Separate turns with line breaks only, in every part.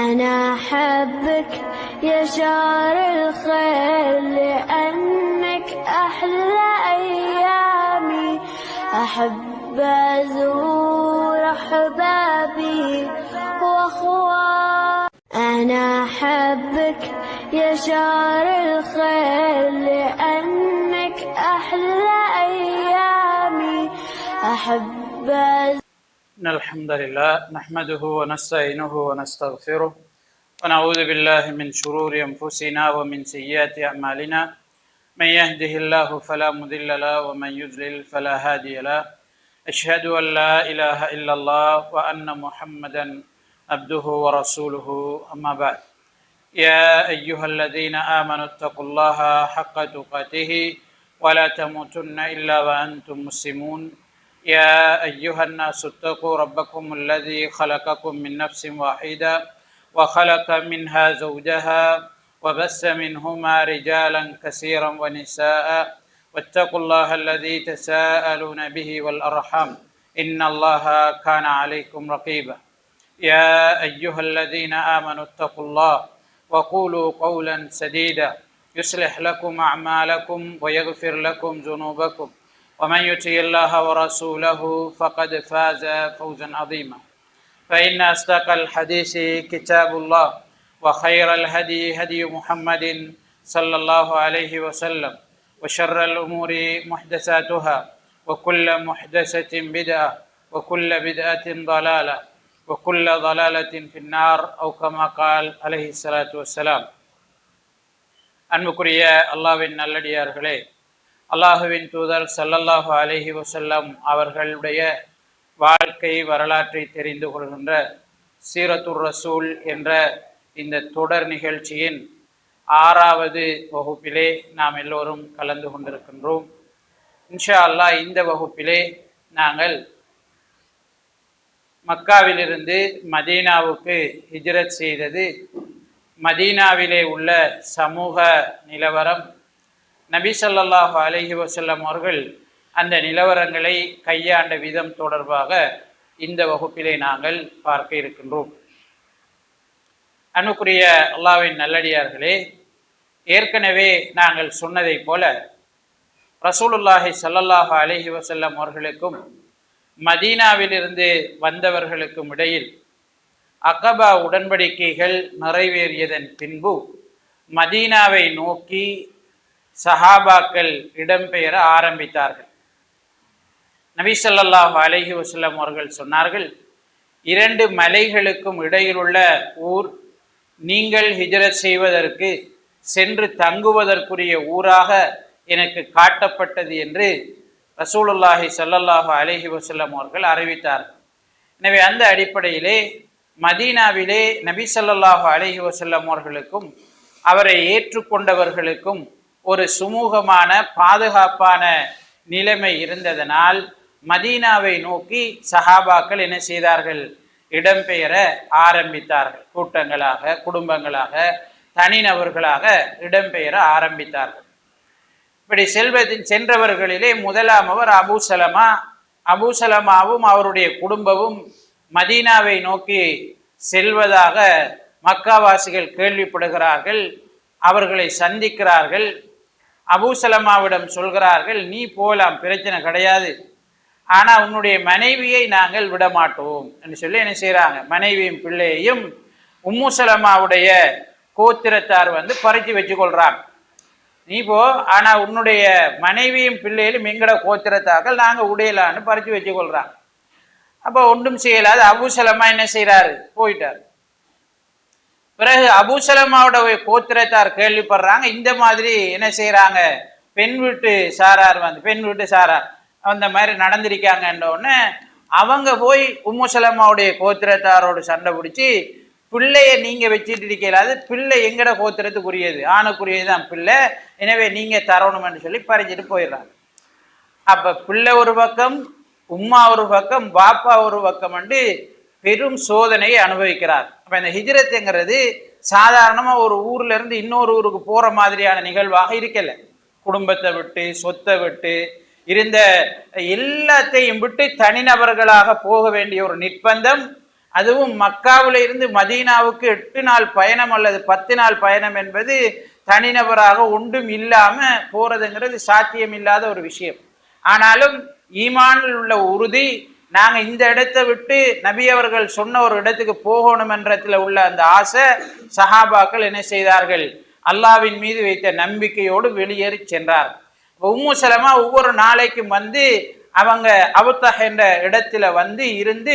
أنا أحبك يا شهر الخير لأنك أحلى أيامي أحب أزور أحبابي وأخواني أنا أحبك يا شهر الخير لأنك أحلى أيامي أحب
إن الحمد لله نحمده ونستعينه ونستغفره ونعوذ بالله من شرور أنفسنا ومن سيئات أعمالنا من يهده الله فلا مضل له ومن يضلل فلا هادي له أشهد أن لا إله إلا الله وأن محمدا عبده ورسوله أما بعد يا أيها الذين آمنوا اتقوا الله حق تقاته ولا تموتن إلا وأنتم مسلمون يا أيها الناس اتقوا ربكم الذي خلقكم من نفس واحدة وخلق منها زوجها وبث منهما رجالا كثيرا ونساء واتقوا الله الذي تساءلون به والأرحام إن الله كان عليكم رقيبا يا أيها الذين آمنوا اتقوا الله وقولوا قولا سديدا يصلح لكم أعمالكم ويغفر لكم ذنوبكم ومن يطع الله ورسوله فقد فاز فوزا عظيما فإن أصدق الحديث كتاب الله وخير الهدي هدي محمد صلى الله عليه وسلم وشر الأمور محدثاتها وكل محدثة بدعة وكل بدعة ضلالة وكل ضلالة في النار أو كما قال عليه الصلاة والسلام அன்புக்குரிய அல்லாஹ்வின் நல்லடியார்களே, அல்லாஹுவின் தூதர் ஸல்லல்லாஹு அலைஹி வஸல்லம் அவர்களுடைய வாழ்க்கை வரலாற்றை தெரிந்து கொள்கின்ற சீரத்துர் ரசூல் என்ற இந்த தொடர் நிகழ்ச்சியின் 6வது வகுப்பிலே நாம் எல்லோரும் கலந்து கொண்டிருக்கின்றோம். இன்ஷா அல்லாஹ் இந்த வகுப்பிலே நாங்கள் மக்காவிலிருந்து மதீனாவுக்கு ஹிஜ்ரத் செய்தது, மதீனாவிலே உள்ள சமூக நிலவரம், நபி ஸல்லல்லாஹு அலைஹி வஸல்லம் அவர்கள் அந்த நிலவரங்களை கையாண்ட விதம் தொடர்பாக இந்த வகுப்பிலே நாங்கள் பார்க்க இருக்கின்றோம். அன்புக்குரிய அல்லாஹ்வின் நல்லடியார்களே, ஏற்கனவே நாங்கள் சொன்னதை போல ரசூலுல்லாஹி ஸல்லல்லாஹு அலைஹி வஸல்லம் அவர்களுக்கும் மதீனாவிலிருந்து வந்தவர்களுக்கும் இடையில் அகபா உடன்படிக்கைகள் நிறைவேறியதன் பின்பு மதீனாவை நோக்கி சஹாபாக்கள் இடம்பெயர ஆரம்பித்தார்கள். நபி ஸல்லல்லாஹு அலைஹி வஸல்லம் அவர்கள் சொன்னார்கள், 2 மலைகளுக்கும் இடையிலுள்ள ஊர் நீங்கள் ஹிஜ்ரத் செய்வதற்கு சென்று தங்குவதற்குரிய ஊராக எனக்கு காட்டப்பட்டது என்று ரசூலுல்லாஹி ஸல்லல்லாஹு அலைஹி வஸல்லம் அவர்கள் அறிவித்தார்கள். எனவே அந்த அடிப்படையிலே மதீனாவிலே நபி ஸல்லல்லாஹு அலைஹி வஸல்லம் அவர்களுக்கும் அவரை ஏற்றுக்கொண்டவர்களுக்கும் ஒரு சுமூகமான பாதுகாப்பான நிலைமை இருந்ததனால் மதீனாவை நோக்கி சஹாபாக்கள் என்ன செய்தார்கள்? இடம்பெயர ஆரம்பித்தார்கள். கூட்டங்களாக, குடும்பங்களாக, தனிநபர்களாக இடம்பெயர ஆரம்பித்தார்கள். இப்படி சென்றவர்களிலே முதலாமவர் அபூ சலமா. அபூ சலமாவும் அவருடைய குடும்பமும் மதீனாவை நோக்கி செல்வதாக மக்காவாசிகள் கேள்விப்படுகிறார்கள். அவர்களை சந்திக்கிறார்கள். அபூ சலமாவிடம் சொல்கிறார்கள், நீ போகலாம், பிரச்சனை கிடையாது, ஆனால் உன்னுடைய மனைவியை நாங்கள் விடமாட்டோம் என்று சொல்லி என்ன செய்கிறாங்க? மனைவியும் பிள்ளையையும் உம்மு சலமாவுடைய கோத்திரத்தார் பறித்து வச்சு கொள்றாங்க. நீ போ, ஆனால் உன்னுடைய மனைவியும் பிள்ளையிலும் எங்கட கோத்திரத்தாக்கள் நாங்கள் உடையலான்னு பறித்து வச்சு கொள்றாங்க. அப்போ ஒன்றும் செய்யலாது. அபூ சலமா என்ன செய்கிறாரு? போயிட்டார். பிறகு அபூ சலமாவோட கோத்திரத்தார் கேள்விப்படுறாங்க, இந்த மாதிரி என்ன செய்கிறாங்க, பெண் வீட்டு சாரார் அந்த மாதிரி நடந்திருக்காங்கன்றோடனே அவங்க போய் உம்மு சலமாவுடைய கோத்திரத்தாரோடு சண்டை பிடிச்சி, பிள்ளைய நீங்கள் வச்சுட்டு இருக்கலாது, பிள்ளை எங்கட கோத்திரத்துக்குரியது, ஆணுக்குரியது தான் பிள்ளை, எனவே நீங்கள் தரணும்னு சொல்லி பறிச்சுட்டு போயிடுறாங்க. அப்போ பிள்ளை ஒரு பக்கம், உம்மா ஒரு பக்கம், பாப்பா ஒரு பக்கம் பெரும் சோதனையை அனுபவிக்கிறார். அப்போ இந்த ஹிஜ்ரத்துங்கிறது சாதாரணமாக ஒரு ஊர்ல இருந்து இன்னொரு ஊருக்கு போகிற மாதிரியான நிகழ்வாக இருக்கல. குடும்பத்தை விட்டு, சொத்தை விட்டு, இருந்த எல்லாத்தையும் விட்டு தனிநபர்களாக போக வேண்டிய ஒரு நிர்பந்தம் அதுவும் மக்காவில இருந்து மதீனாவுக்கு 8 நாள் பயணம் அல்லது 10 நாள் பயணம் என்பது தனிநபராக ஒன்றும் இல்லாம போறதுங்கிறது சாத்தியம் இல்லாத ஒரு விஷயம். ஆனாலும் ஈமானில் உள்ள உறுதி, நாங்க இந்த இடத்தை விட்டு நபி அவர்கள் சொன்ன ஒரு இடத்துக்கு போகணும் என்றதுல உள்ள அந்த ஆசை, சஹாபாக்கள் என்ன செய்தார்கள், அல்லாவின் மீது வைத்த நம்பிக்கையோடு வெளியேறி சென்றார். உம்மு சலமா ஒவ்வொரு நாளைக்கும் வந்து அவங்க அபுத்தஹ் என்ற இடத்துல வந்து இருந்து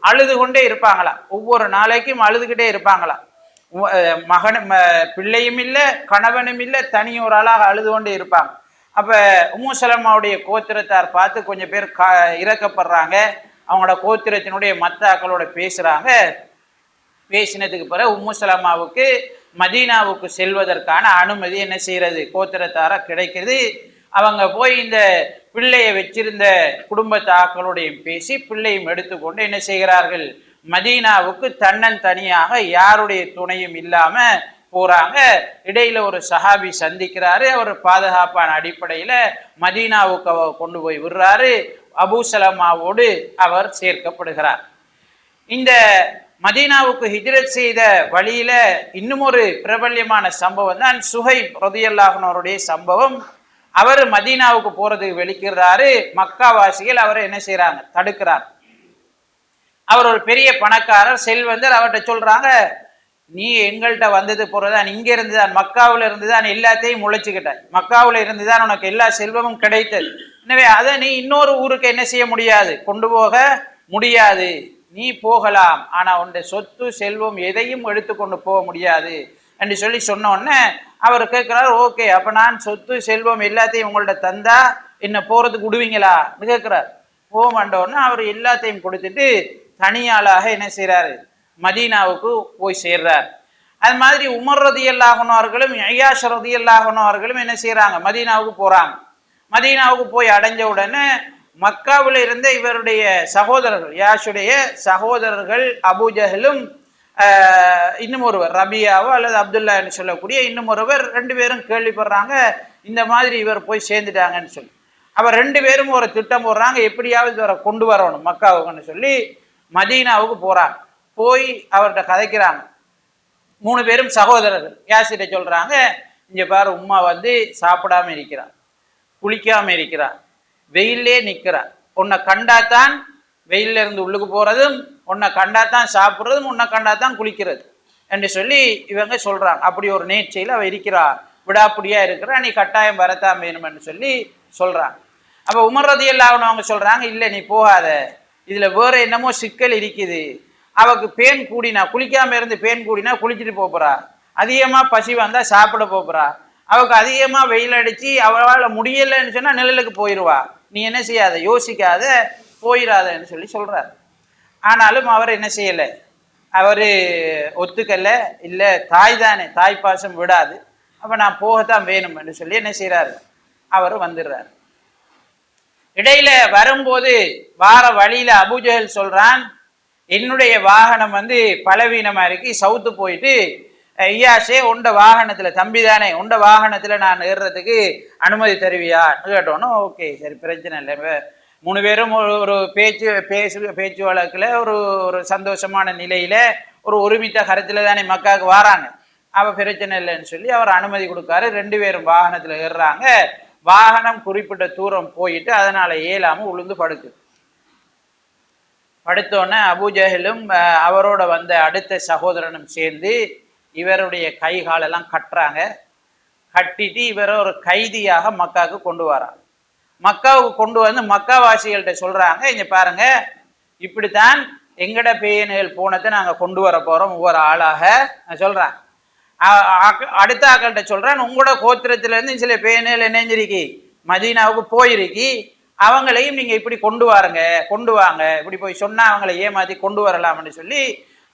அழுது கொண்டே இருப்பாங்களாம். ஒவ்வொரு நாளைக்கும் அழுதுகிட்டே இருப்பாங்களாம். பிள்ளையும் இல்லை, கணவனும் இல்லை, தனியொரு ஆளாக அழுது கொண்டே இருப்பாங்க. அப்ப உம்மு சலமாவுடைய கோத்திரத்தார் பார்த்து கொஞ்சம் பேர் இறக்கப்படுறாங்க. அவங்களோட கோத்திரத்தினுடைய மற்ற ஆக்களோட பேசுறாங்க. பேசினதுக்கு பிறகு உம்மு சலமாவுக்கு மதீனாவுக்கு செல்வதற்கான அனுமதி என்ன செய்யறது, கோத்திரத்தார கிடைக்கிறது. அவங்க போய் இந்த பிள்ளையை வச்சிருந்த குடும்பத்து ஆக்களோடையும் பேசி பிள்ளையும் எடுத்துக்கொண்டு என்ன செய்கிறார்கள், மதீனாவுக்கு தன்னன் தனியாக யாருடைய துணையும் இல்லாம போறாங்க. இடையில ஒரு சஹாபி சந்திக்கிறாரு. அவர் பாதுகாப்பான அடிப்படையில மதீனாவுக்கு கொண்டு போய் விடுறாரு. அபூ சலமாவோடு அவர் சேர்க்கப்படுகிறார். இந்த மதீனாவுக்கு ஹிஜ்ரத் செய்த வழியில இன்னும் ஒரு பிரபல்யமான சம்பவம் தான் சுஹைப் ரலியல்லாஹு அன்ஹுடைய சம்பவம். அவர் மதீனாவுக்கு போறதுக்கு வெளிக்கிறாரு. மக்காவாசிகள் அவரை என்ன செய்யறாங்க, தடுக்கிறார். அவர் ஒரு பெரிய பணக்காரர், செல்வந்தர். அவர்கிட்ட சொல்றாங்க, நீ எங்கள்கிட்ட வந்தது போறதான், இங்க இருந்துதான், மக்காவுல இருந்துதான் எல்லாத்தையும் முளைச்சுக்கிட்டாய், மக்காவுல இருந்துதான் உனக்கு எல்லா செல்வமும் கிடைத்தது. எனவே அதை நீ இன்னொரு ஊருக்கு என்ன செய்ய முடியாது, கொண்டு போக முடியாது. நீ போகலாம், ஆனா உன்னுடைய சொத்து செல்வம் எதையும் எடுத்து கொண்டு போக முடியாது என்று சொல்லி சொன்ன உடனே அவர் கேட்கிறார், ஓகே, அப்ப நான் சொத்து செல்வம் எல்லாத்தையும் உங்கள்ட்ட தந்தா என்ன போறதுக்கு விடுவீங்களான்னு கேட்கிறார். போக மாட்டோன்னா அவர் எல்லாத்தையும் கொடுத்துட்டு தனியாளாக என்ன செய்யறாரு, மதீனாவுக்கு போய் சேர்றார். அது மாதிரி உமர் ரலியல்லாஹு அன்ஹு அவர்களும் ஐயாஷ் ரலியல்லாஹு அன்ஹு அவர்களும் என்ன செய்யறாங்க, மதீனாவுக்கு போறாங்க. மதீனாவுக்கு போய் அடைஞ்ச உடனே மக்காவில் இருந்த இவருடைய சகோதரர்கள், யாஷுடைய சகோதரர்கள் அபூஜஹலும் இன்னும் ஒருவர் ரபியாவோ அல்லது அப்துல்லா என்று சொல்லக்கூடிய இன்னும் ஒருவர், 2 பேரும் கேள்விப்படுறாங்க இந்த மாதிரி இவர் போய் சேர்ந்துட்டாங்கன்னு சொல்லி. அவர் 2 பேரும் ஒரு திட்டம் போடுறாங்க, எப்படியாவது இவரை கொண்டு வரணும் மக்காவுக்குன்னு சொல்லி மதீனாவுக்கு போறாங்க. போய் அவர்கிட்ட கதைக்கிறாங்க. 3 பேரும் சகோதரர்கள். யாசிட்ட சொல்றாங்க, இங்க பாரு, உம்மா வந்து சாப்பிடாம இருக்கிறார், குளிக்காம இருக்கிறார், வெயிலே நிற்கிறார், உன்னை கண்டாத்தான் வெயில இருந்து உள்ளுக்கு போறதும், உன்னை கண்டாத்தான் சாப்பிட்றதும், உன்னை கண்டாத்தான் குளிக்கிறது என்று சொல்லி இவங்க சொல்றாங்க. அப்படி ஒரு நேர்ச்சியில் அவ இருக்கிறா, விடாப்பிடியா இருக்கிறா, நீ கட்டாயம் வரத்தான் வேணும்னு சொல்லி சொல்றாங்க. அப்ப உமர் ரலியல்லாஹு அன்ஹு அவங்க சொல்றாங்க, இல்லை நீ போகாத, இதுல வேற என்னமோ சிக்கல் இருக்குது. அவக்கு பேன் கூடினா, குளிக்காம இருந்து பேன் கூடினா குளிச்சுட்டு போறா, அதிகமா பசி வந்தா சாப்பிட போறா, அவக்கு அதிகமா வெயில் அடிச்சு அவளால் முடியலைன்னு சொன்னா நிழலுக்கு போயிடுவா, நீ என்ன செய்யாத, யோசிக்காத, போயிடாதன்னு சொல்லி சொல்றார். ஆனாலும் அவர் என்ன செய்யலை, அவரு ஒத்துக்கல. இல்லை, தாய் தானே, தாய் பாசம் விடாது, அப்ப நான் போகத்தான் வேணும் என்று சொல்லி என்ன செய்யறாரு, அவர் வந்துடுறாரு. இடையில வரும்போது வார வழியில அபூஜஹல் சொல்றான், என்னுடைய வாகனம் வந்து பலவீனமா இருக்கு, சவுத்து போயிட்டு, ஐயாஷே உண்ட வாகனத்துல, தம்பி தானே, உண்ட வாகனத்துல நான் ஏறுறதுக்கு அனுமதி தருவியான்னு கேட்டோன்னு, ஓகே சரி பிரச்சனை இல்லை. 3 பேரும் ஒரு பேச்சு வழக்குல ஒரு சந்தோஷமான நிலையில ஒரு ஒருமித்த கருத்துல தானே மக்காவுக்கு வராங்க, அவ பிரச்சனை இல்லைன்னு சொல்லி அவர் அனுமதி கொடுக்காரு. 2 பேரும் வாகனத்துல ஏறுறாங்க. வாகனம் குறிப்பிட்ட தூரம் போயிட்டு அதனால ஏலாம உளுந்து படுத்தோன்னே அபூஜஹலும் அவரோட வந்த அடுத்த சகோதரனும் சேர்ந்து இவருடைய கை காலெல்லாம் கட்டுறாங்க. கட்டிட்டு இவரை ஒரு கைதியாக மக்காவுக்கு கொண்டு வராங்க. மக்காவுக்கு கொண்டு வந்து மக்காவாசிகள்கிட்ட சொல்றாங்க, இங்க பாருங்க, இப்படித்தான் எங்கட பேயன்கள் போனதை நாங்க கொண்டு வர போறோம் ஒவ்வொரு ஆளாக சொல்றாங்க. அடுத்த ஆக்கள்கிட்ட சொல்றான், உங்களோட கோத்திரத்துல இருந்து சில பேயன்கள் என்னஞ்சிருக்கி மதீனாவுக்கு போயிருக்கி, அவங்களையும் நீங்க இப்படி கொண்டு வாங்க, இப்படி போய் சொன்னா அவங்களை ஏமாத்தி கொண்டு வரலாம்னு சொல்லி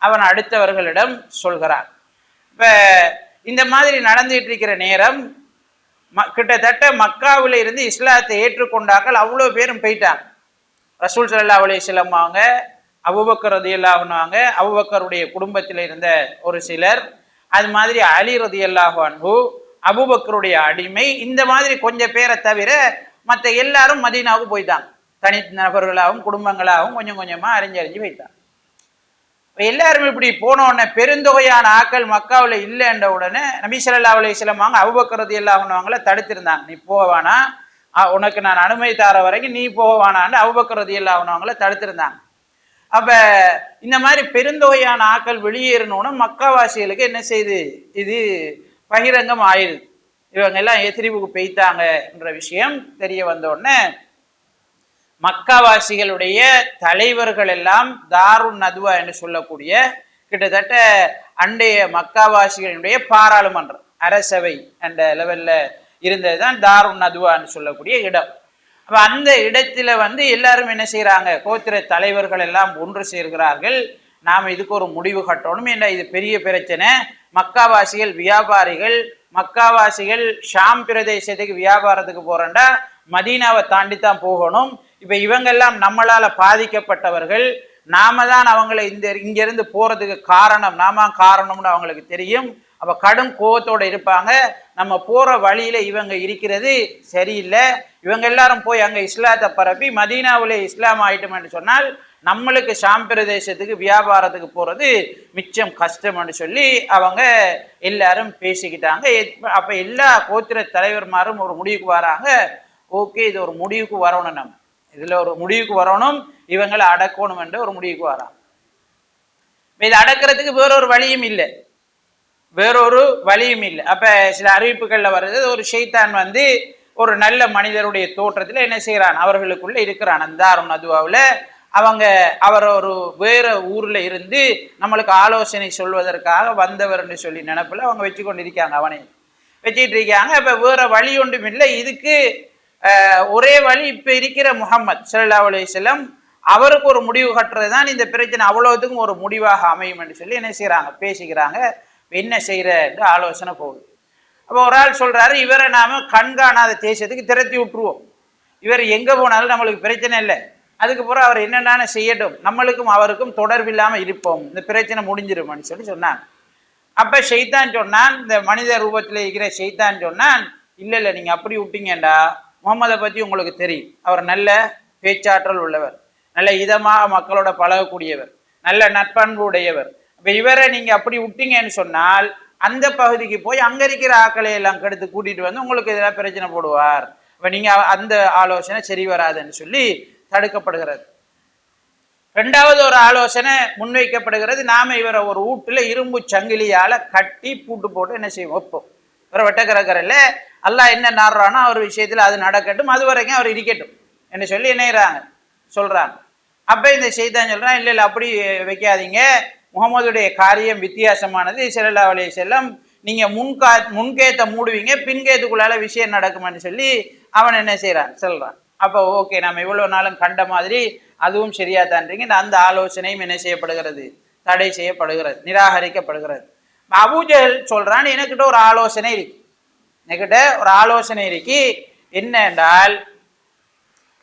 அவன் அடுத்தவர்களிடம் சொல்கிறான். இப்ப இந்த மாதிரி நடந்துட்டு இருக்கிற நேரம் கிட்டத்தட்ட மக்காவில இருந்து இஸ்லாத்தை ஏற்றுக்கொண்டார்கள் அவ்வளோ பேரும் போயிட்டாங்க. ரசூல் ஸல்லல்லாஹு அலைஹி வஸல்லம் அவங்க, அபூபக்கர் ரலியல்லாஹு அன்ஹு, அபூபக்கருடைய குடும்பத்தில் இருந்த ஒரு சிலர், அது மாதிரி அலி ரலியல்லாஹு அன்ஹு, அபூபக்கருடைய அடிமை, இந்த மாதிரி கொஞ்சம் பேரை தவிர மற்ற எல்லாரும் மதீனாவுக்கு போயிட்டாங்க. தனி நபர்களாகவும் குடும்பங்களாகவும் கொஞ்சம் கொஞ்சமா அறிஞ்சு போயிட்டாங்க. எல்லாரும் இப்படி போன உடனே பெருந்தொகையான ஆக்கள் மக்காவில் இல்லைன்ற உடனே நபி ஸல்லல்லாஹு அலைஹி வஸல்லம் வாங்க அபூபக்கர் ரலியல்லாஹு அன்ஹுவங்கள தடுத்திருந்தாங்க. நீ போவானா, உனக்கு நான் அனுமதி தர வரைக்கும் நீ போவானான்னு அபூபக்கர் ரலியல்லாஹு அன்ஹுவங்கள தடுத்திருந்தாங்க. அப்ப இந்த மாதிரி பெருந்தொகையான ஆக்கள் வெளியேறணும்னா மக்காவாசிகளுக்கு என்ன செய்யுது, இது பகிரங்கம் ஆயிடுது. இவங்க எல்லாம் எதிரிவுக்கு பெய்த்தாங்க என்ற விஷயம் தெரிய வந்த உடனே மக்காவாசிகளுடைய தலைவர்கள் எல்லாம் தாருன் நதுவா என்று சொல்லக்கூடிய கிட்டத்தட்ட அண்டைய மக்காவாசிகளுடைய பாராளுமன்றம் அரசவை என்ற லெவல்ல இருந்ததுதான் தாருன் நதுவா என்று சொல்லக்கூடிய இடம். அப்ப அந்த இடத்துல எல்லாரும் என்ன செய்யறாங்க, கோத்திர தலைவர்கள் எல்லாம் ஒன்று சேர்கிறார்கள். நாம் இதுக்கு ஒரு முடிவு கட்டணும், என்ன இது பெரிய பிரச்சனை. மக்காவாசிகள் வியாபாரிகள், மக்காவாசிகள் ஷாம் பிரதேசத்துக்கு வியாபாரத்துக்கு போறேன்டா மதீனாவை தாண்டி தான் போகணும். இப்ப இவங்கெல்லாம் நம்மளால பாதிக்கப்பட்டவர்கள், நாம தான் அவங்களை இங்கிருந்து போறதுக்கு காரணம், நாம காரணம்னு அவங்களுக்கு தெரியும். அப்ப கடும் கோபத்தோட இருப்பாங்க. நம்ம போற வழியில இவங்க இருக்கிறது சரியில்லை, இவங்க எல்லாரும் போய் அங்க இஸ்லாத்தை பரப்பி மதீனாவிலே இஸ்லாம் ஆயிட்டும் என்று சொன்னால் நம்மளுக்கு ஷாம் பிரதேசத்துக்கு வியாபாரத்துக்கு போறது மிச்சம் கஷ்டம்னு சொல்லி அவங்க எல்லாரும் பேசிக்கிட்டாங்க. அப்ப எல்லா கோத்திர தலைவர்மாரும் ஒரு முடிவுக்கு வராங்க, ஓகே இது ஒரு முடிவுக்கு வரணும், நம்ம இதுல ஒரு முடிவுக்கு வரணும், இவங்களை அடக்கணும் என்ற ஒரு முடிவுக்கு வராங்க. இதை அடக்கிறதுக்கு வேறொரு வழியும் இல்லை, வேறொரு வழியும் இல்லை. அப்ப சில அறிவிப்புகள்ல வருது, ஒரு ஷைத்தான் ஒரு நல்ல மனிதருடைய தோற்றத்துல என்ன செய்யறான், அவர்களுக்குள்ள இருக்கிறான். அந்தாரும் நதுவாவில் அவர் ஒரு வேற ஊர்ல இருந்து நம்மளுக்கு ஆலோசனை சொல்வதற்காக வந்தவர்னு சொல்லி நினைப்புல அவங்க வச்சு கொண்டு இருக்காங்க, அவனை வச்சுட்டு இருக்காங்க. இப்ப வேற வழி ஒன்றும் இல்லை, இதுக்கு ஒரே வழி இப்ப இருக்கிற முஹம்மது ஸல்லல்லாஹு அலைஹி வஸல்லம் அவருக்கு ஒரு முடிவு கட்டுறது தான் இந்த பிரச்சனை அவ்வளவுக்கும் ஒரு முடிவாக அமையும் என்று சொல்லி என்ன செய்யறாங்க, பேசிக்கிறாங்க. என்ன செய்யற ஆலோசனை போகுது. அப்போ ஒரு ஆள் சொல்றாரு, இவரை நாம கண்காணாத தேசத்துக்கு திரட்டி விட்டுருவோம், இவர் எங்க போனாலும் நம்மளுக்கு பிரச்சனை இல்லை, அதுக்கு பிறகு அவர் என்னென்ன செய்யட்டும், நம்மளுக்கும் அவருக்கும் தொடர்பில்லாம இருப்போம், இந்த பிரச்சனை முடிஞ்சிரும்னு சொல்லி சொன்னாங்க. அப்ப ஷைத்தான் சொன்னான், இந்த மனித ரூபத்தில் இருக்கிற ஷைத்தான் சொன்னான், இல்லை இல்லை நீங்க அப்படி விட்டீங்கண்டா முகமதை பத்தி உங்களுக்கு தெரியும், அவர் நல்ல பேச்சாற்றல் உள்ளவர், நல்ல இதமாக மக்களோட பழகக்கூடியவர், நல்ல நட்பண்பு உடையவர். இப்ப இவரை நீங்க அப்படி விட்டீங்கன்னு சொன்னால் அந்த பகுதிக்கு போய் அங்க இருக்கிற ஆக்களை எல்லாம் கெடுத்து கூட்டிட்டு உங்களுக்கு இதெல்லாம் பிரச்சனை போடுவார். இப்ப நீங்க அந்த ஆலோசனை சரி வராதுன்னு சொல்லி தடுக்கப்படுகிறது. ரெண்டாவது ஒரு ஆலோசனை முன்வைக்கப்படுகிறது, நாம இவரை ஒரு வீட்டுல இரும்பு சங்கிலியால கட்டி பூட்டு போட்டு என்ன செய்வோம் வைப்போம், இவரை வெட்டக்கறக்கரையில அல்லாஹ் என்ன நாடுறானோ அவர் விஷயத்துல அது நடக்கட்டும், அது வரைக்கும் அவர் இருக்கட்டும் என்று சொல்லி என்னறாங்க சொல்றாங்க. அப்ப இந்த ஷைத்தான் சொல்றான், இல்ல இல்ல அப்படி வைக்காதீங்க, முகமதுடைய காரியம் வித்தியாசமானது, ஸல்லல்லாஹு அலைஹி வஸல்லம் நீங்க முன்கேத்த மூடுவீங்க, பின்கேத்துக்குள்ளால விஷயம் நடக்கும்னு சொல்லி அவன் என்ன செய்யறான் சொல்றான். அப்போ ஓகே நம்ம இவ்வளவு நாளும் கண்ட மாதிரி அதுவும் சரியா தான்றீங்க, அந்த ஆலோசனையும் என்ன செய்யப்படுகிறது, தடை செய்யப்படுகிறது, நிராகரிக்கப்படுகிறது. அபூஜஹல் சொல்றான், எனக்கிட்ட ஒரு ஆலோசனை இருக்கு, என்கிட்ட ஒரு ஆலோசனை இருக்கு. என்ன என்றால்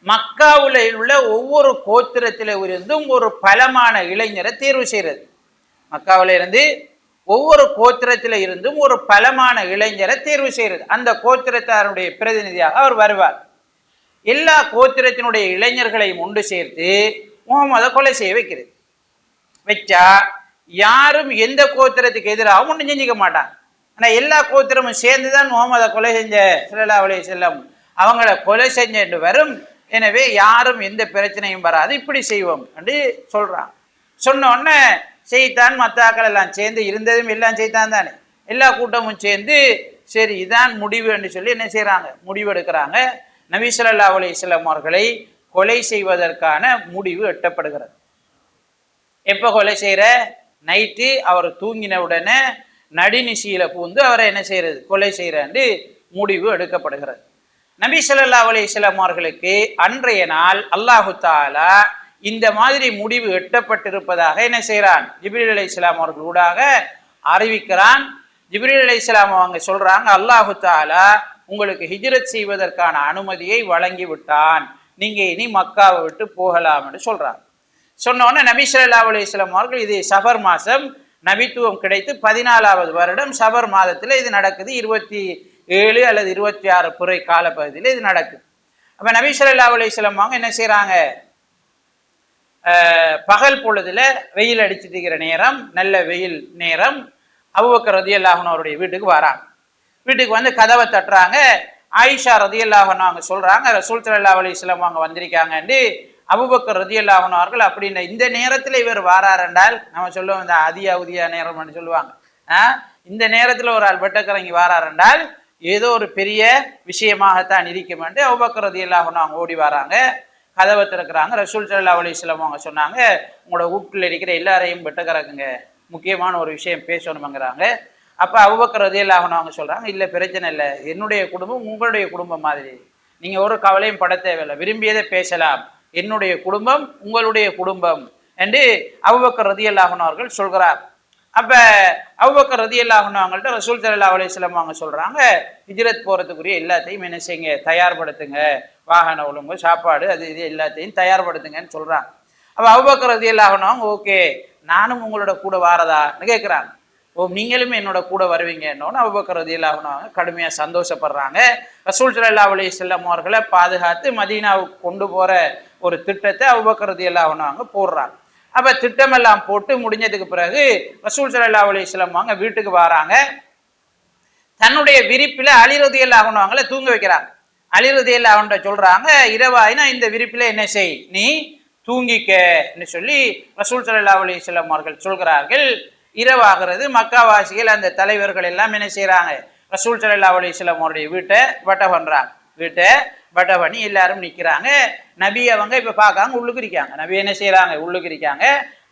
மக்காவுல உள்ள ஒவ்வொரு கோத்திரத்தில இருந்தும் ஒரு பலமான இளைஞரை தேர்வு செய்யறது. மக்காவில இருந்து ஒவ்வொரு கோத்திரத்தில இருந்தும் ஒரு பலமான இளைஞரை தேர்வு செய்யறது. அந்த கோத்திரத்தாருடைய பிரதிநிதியாக அவர் வருவார். எல்லா கோத்திரத்தினுடைய இளைஞர்களையும் ஒன்று சேர்த்து முகமதை கொலை செய்ய வைக்கிறது. வச்சா யாரும் எந்த கோத்திரத்துக்கு எதிராகவும் ஒன்றும் செஞ்சுக்க மாட்டாங்க. ஆனா எல்லா கோத்திரமும் சேர்ந்துதான் முகமதை கொலை செஞ்ச ஸல்லல்லாஹு அலைஹி வஸல்லம் அவங்கள கொலை செஞ்சு வரும். எனவே யாரும் எந்த பிரச்சனையும் வராது, இப்படி செய்வோம் என்று சொல்றான். சொன்ன உடனே ஷைத்தான் மத்தாக்கள் எல்லாம் சேர்ந்து, இருந்ததும் எல்லாம் ஷைத்தான் தானே, எல்லா கூட்டமும் சேர்ந்து சரி இதான் முடிவு என்று சொல்லி என்ன செய்யறாங்க, முடிவு எடுக்கிறாங்க. நபி ஸல்லல்லாஹு அலைஹி வஸல்லம் அவர்களை கொலை செய்வதற்கான முடிவு எட்டப்படுகிறது. எப்ப கொலை செய்யற, நைட்டு அவர் தூங்கின உடனே நடுநிசியில பூந்து அவரை என்ன செய்யறது, கொலை செய்யறது முடிவு எடுக்கப்படுகிறது. நபி ஸல்லல்லாஹு அலைஹி வஸல்லம் அவர்களுக்கு அன்றைய நாள் அல்லாஹு தஆலா இந்த மாதிரி முடிவு எட்டப்பட்டிருப்பதாக என்ன செய்யறான், ஜிப்ரீல் அலைஹிஸ்ஸலாம் அவர்கள் ஊடாக அறிவிக்கிறான். ஜிப்ரீல் அலைஹிஸ்ஸலாம் அவங்க சொல்றாங்க, அல்லாஹு தஆலா உங்களுக்கு ஹிஜ்ரத் செய்வதற்கான அனுமதியை வழங்கி விட்டான், நீங்க இனி மக்காவை விட்டு போகலாம் என்று சொல்றாங்க. சொன்ன உடனே நபி ஸல்லல்லாஹு அலைஹி வஸல்லம் அவர்கள், இது சஃபர் மாசம், நபித்துவம் கிடைத்து 14வது வருடம் சஃபர் மாதத்துல இது நடக்குது, 27 அல்லது 26 புரை கால பகுதியில் இது நடக்குது. அப்ப நபி ஸல்லல்லாஹு அலைஹி வஸல்லம் அவங்க என்ன செய்யறாங்க, பகல் பொழுதுல வெயில் அடிச்சுட்டு இருக்கிற நேரம், நல்ல வெயில் நேரம். அபூபக்கர் ரலியல்லாஹு அன்ஹு அவருடைய வீட்டுக்கு வராங்க. வீட்டுக்கு வந்து கதவை தட்டுறாங்க. ஆயிஷா ரலியல்லாஹு அன்ஹா அவங்க சொல்றாங்க, ரசூல் ஸல்லல்லாஹு அலைஹி வஸல்லம் அவங்க வந்திருக்காங்கன்னு. அபூபக்கர் ரலியல்லாஹு அன்ஹு அவர்கள் அப்படின்னா இந்த நேரத்துல இவர் வாரார் என்றால் நம்ம சொல்லுவோம், இந்த அதியா உதியா நேரம்னு சொல்லுவாங்க. இந்த நேரத்துல ஒரு ஆள் வெட்டக்கரங்கி வாரார் என்றால் ஏதோ ஒரு பெரிய விஷயமாகத்தான் இருக்கும் என்று அபூபக்கர் ரலியல்லாஹு அன்ஹு அவங்க ஓடி வராங்க. கதவை திறக்கிறாங்க. ரசூல் ஸல்லல்லாஹு அலைஹி வஸல்லம் அவங்க சொன்னாங்க, உங்களோட வீட்டில் இருக்கிற எல்லாரையும் வெட்டக்கறக்குங்க, முக்கியமான ஒரு விஷயம் பேசணுங்கிறாங்க. அப்போ அபூபக்கர் ரலியல்லாஹு அன்ஹு அவங்க சொல்றாங்க, இல்லை பிரச்சனை இல்லை, என்னுடைய குடும்பம் உங்களுடைய குடும்பம் மாதிரி, நீங்க ஒரு கவலையும் பட தேவையில்லை, விரும்பியதை பேசலாம், என்னுடைய குடும்பம் உங்களுடைய குடும்பம் என்று அபூபக்கர் ரலியல்லாஹு அன்ஹு அவர்கள் சொல்கிறார். அப்ப அபூபக்கர் ரலியல்லாஹு அன்ஹு அவங்கள்ட்ட ரசூல் ஸல்லல்லாஹு அலைஹி வஸல்லம் அவங்க சொல்றாங்க, ஹிஜ்ரத் போறதுக்குரிய எல்லாத்தையும் என்ன செய்யுங்க, தயார்படுத்துங்க, வாகன ஒழுங்கு, சாப்பாடு, அது இது எல்லாத்தையும் தயார்படுத்துங்கன்னு சொல்றாங்க. அப்ப அபூபக்கர் ரலியல்லாஹு அன்ஹு அவங்க ஓகே நானும் உங்களோட கூட வாரதான்னு கேட்குறாங்க. ஓ நீங்களும் என்னோட கூட வருவீங்கன்னு அபூபக்கர் ரலியல்லாஹு அன்ஹு அவங்க கடுமையா சந்தோஷப்படுறாங்க. ரசூல் ஸல்லல்லாஹு அலைஹி வஸல்லம் அவர்களை பாதுகாத்து மதீனாவுக்கு கொண்டு போற ஒரு திட்டத்தை அபூபக்கர் ரலியல்லாஹு அன்ஹு அவங்க போடுறாங்க. அப்ப திட்டமெல்லாம் போட்டு முடிஞ்சதுக்கு பிறகு ரசூல் ஸல்லல்லாஹு அலைஹி வஸல்லம் அவங்க வீட்டுக்கு வராங்க. தன்னுடைய விரிப்பில அலி ரலியல்லாஹு அன்ஹு அவங்களை தூங்க வைக்கிறாங்க. அலி ரலியல்லாஹு அன்ஹு சொல்றாங்க, இரவாயினா இந்த விரிப்பில என்ன செய், நீ தூங்கிக்கன்னு சொல்லி ரசூல் ஸல்லல்லாஹு அலைஹி வஸல்லம் அவர்கள் சொல்கிறார்கள். இரவாகிறது. மக்காவாசிகள் அந்த தலைவர்கள் எல்லாம் என்ன செய்யறாங்க, ரசூல் ஸல்லல்லாஹு அலைஹி வஸல்லம் அவருடைய வீட்டை வட்ட பண்றாங்க. வீட்டை வட்ட பண்ணி எல்லாரும் நிற்கிறாங்க. நபி அவங்க இப்ப பார்க்காங்க, உள்ளுக்கு இருக்காங்க. நபி என்ன செய்யறாங்க, உள்ளுக்கு இருக்காங்க.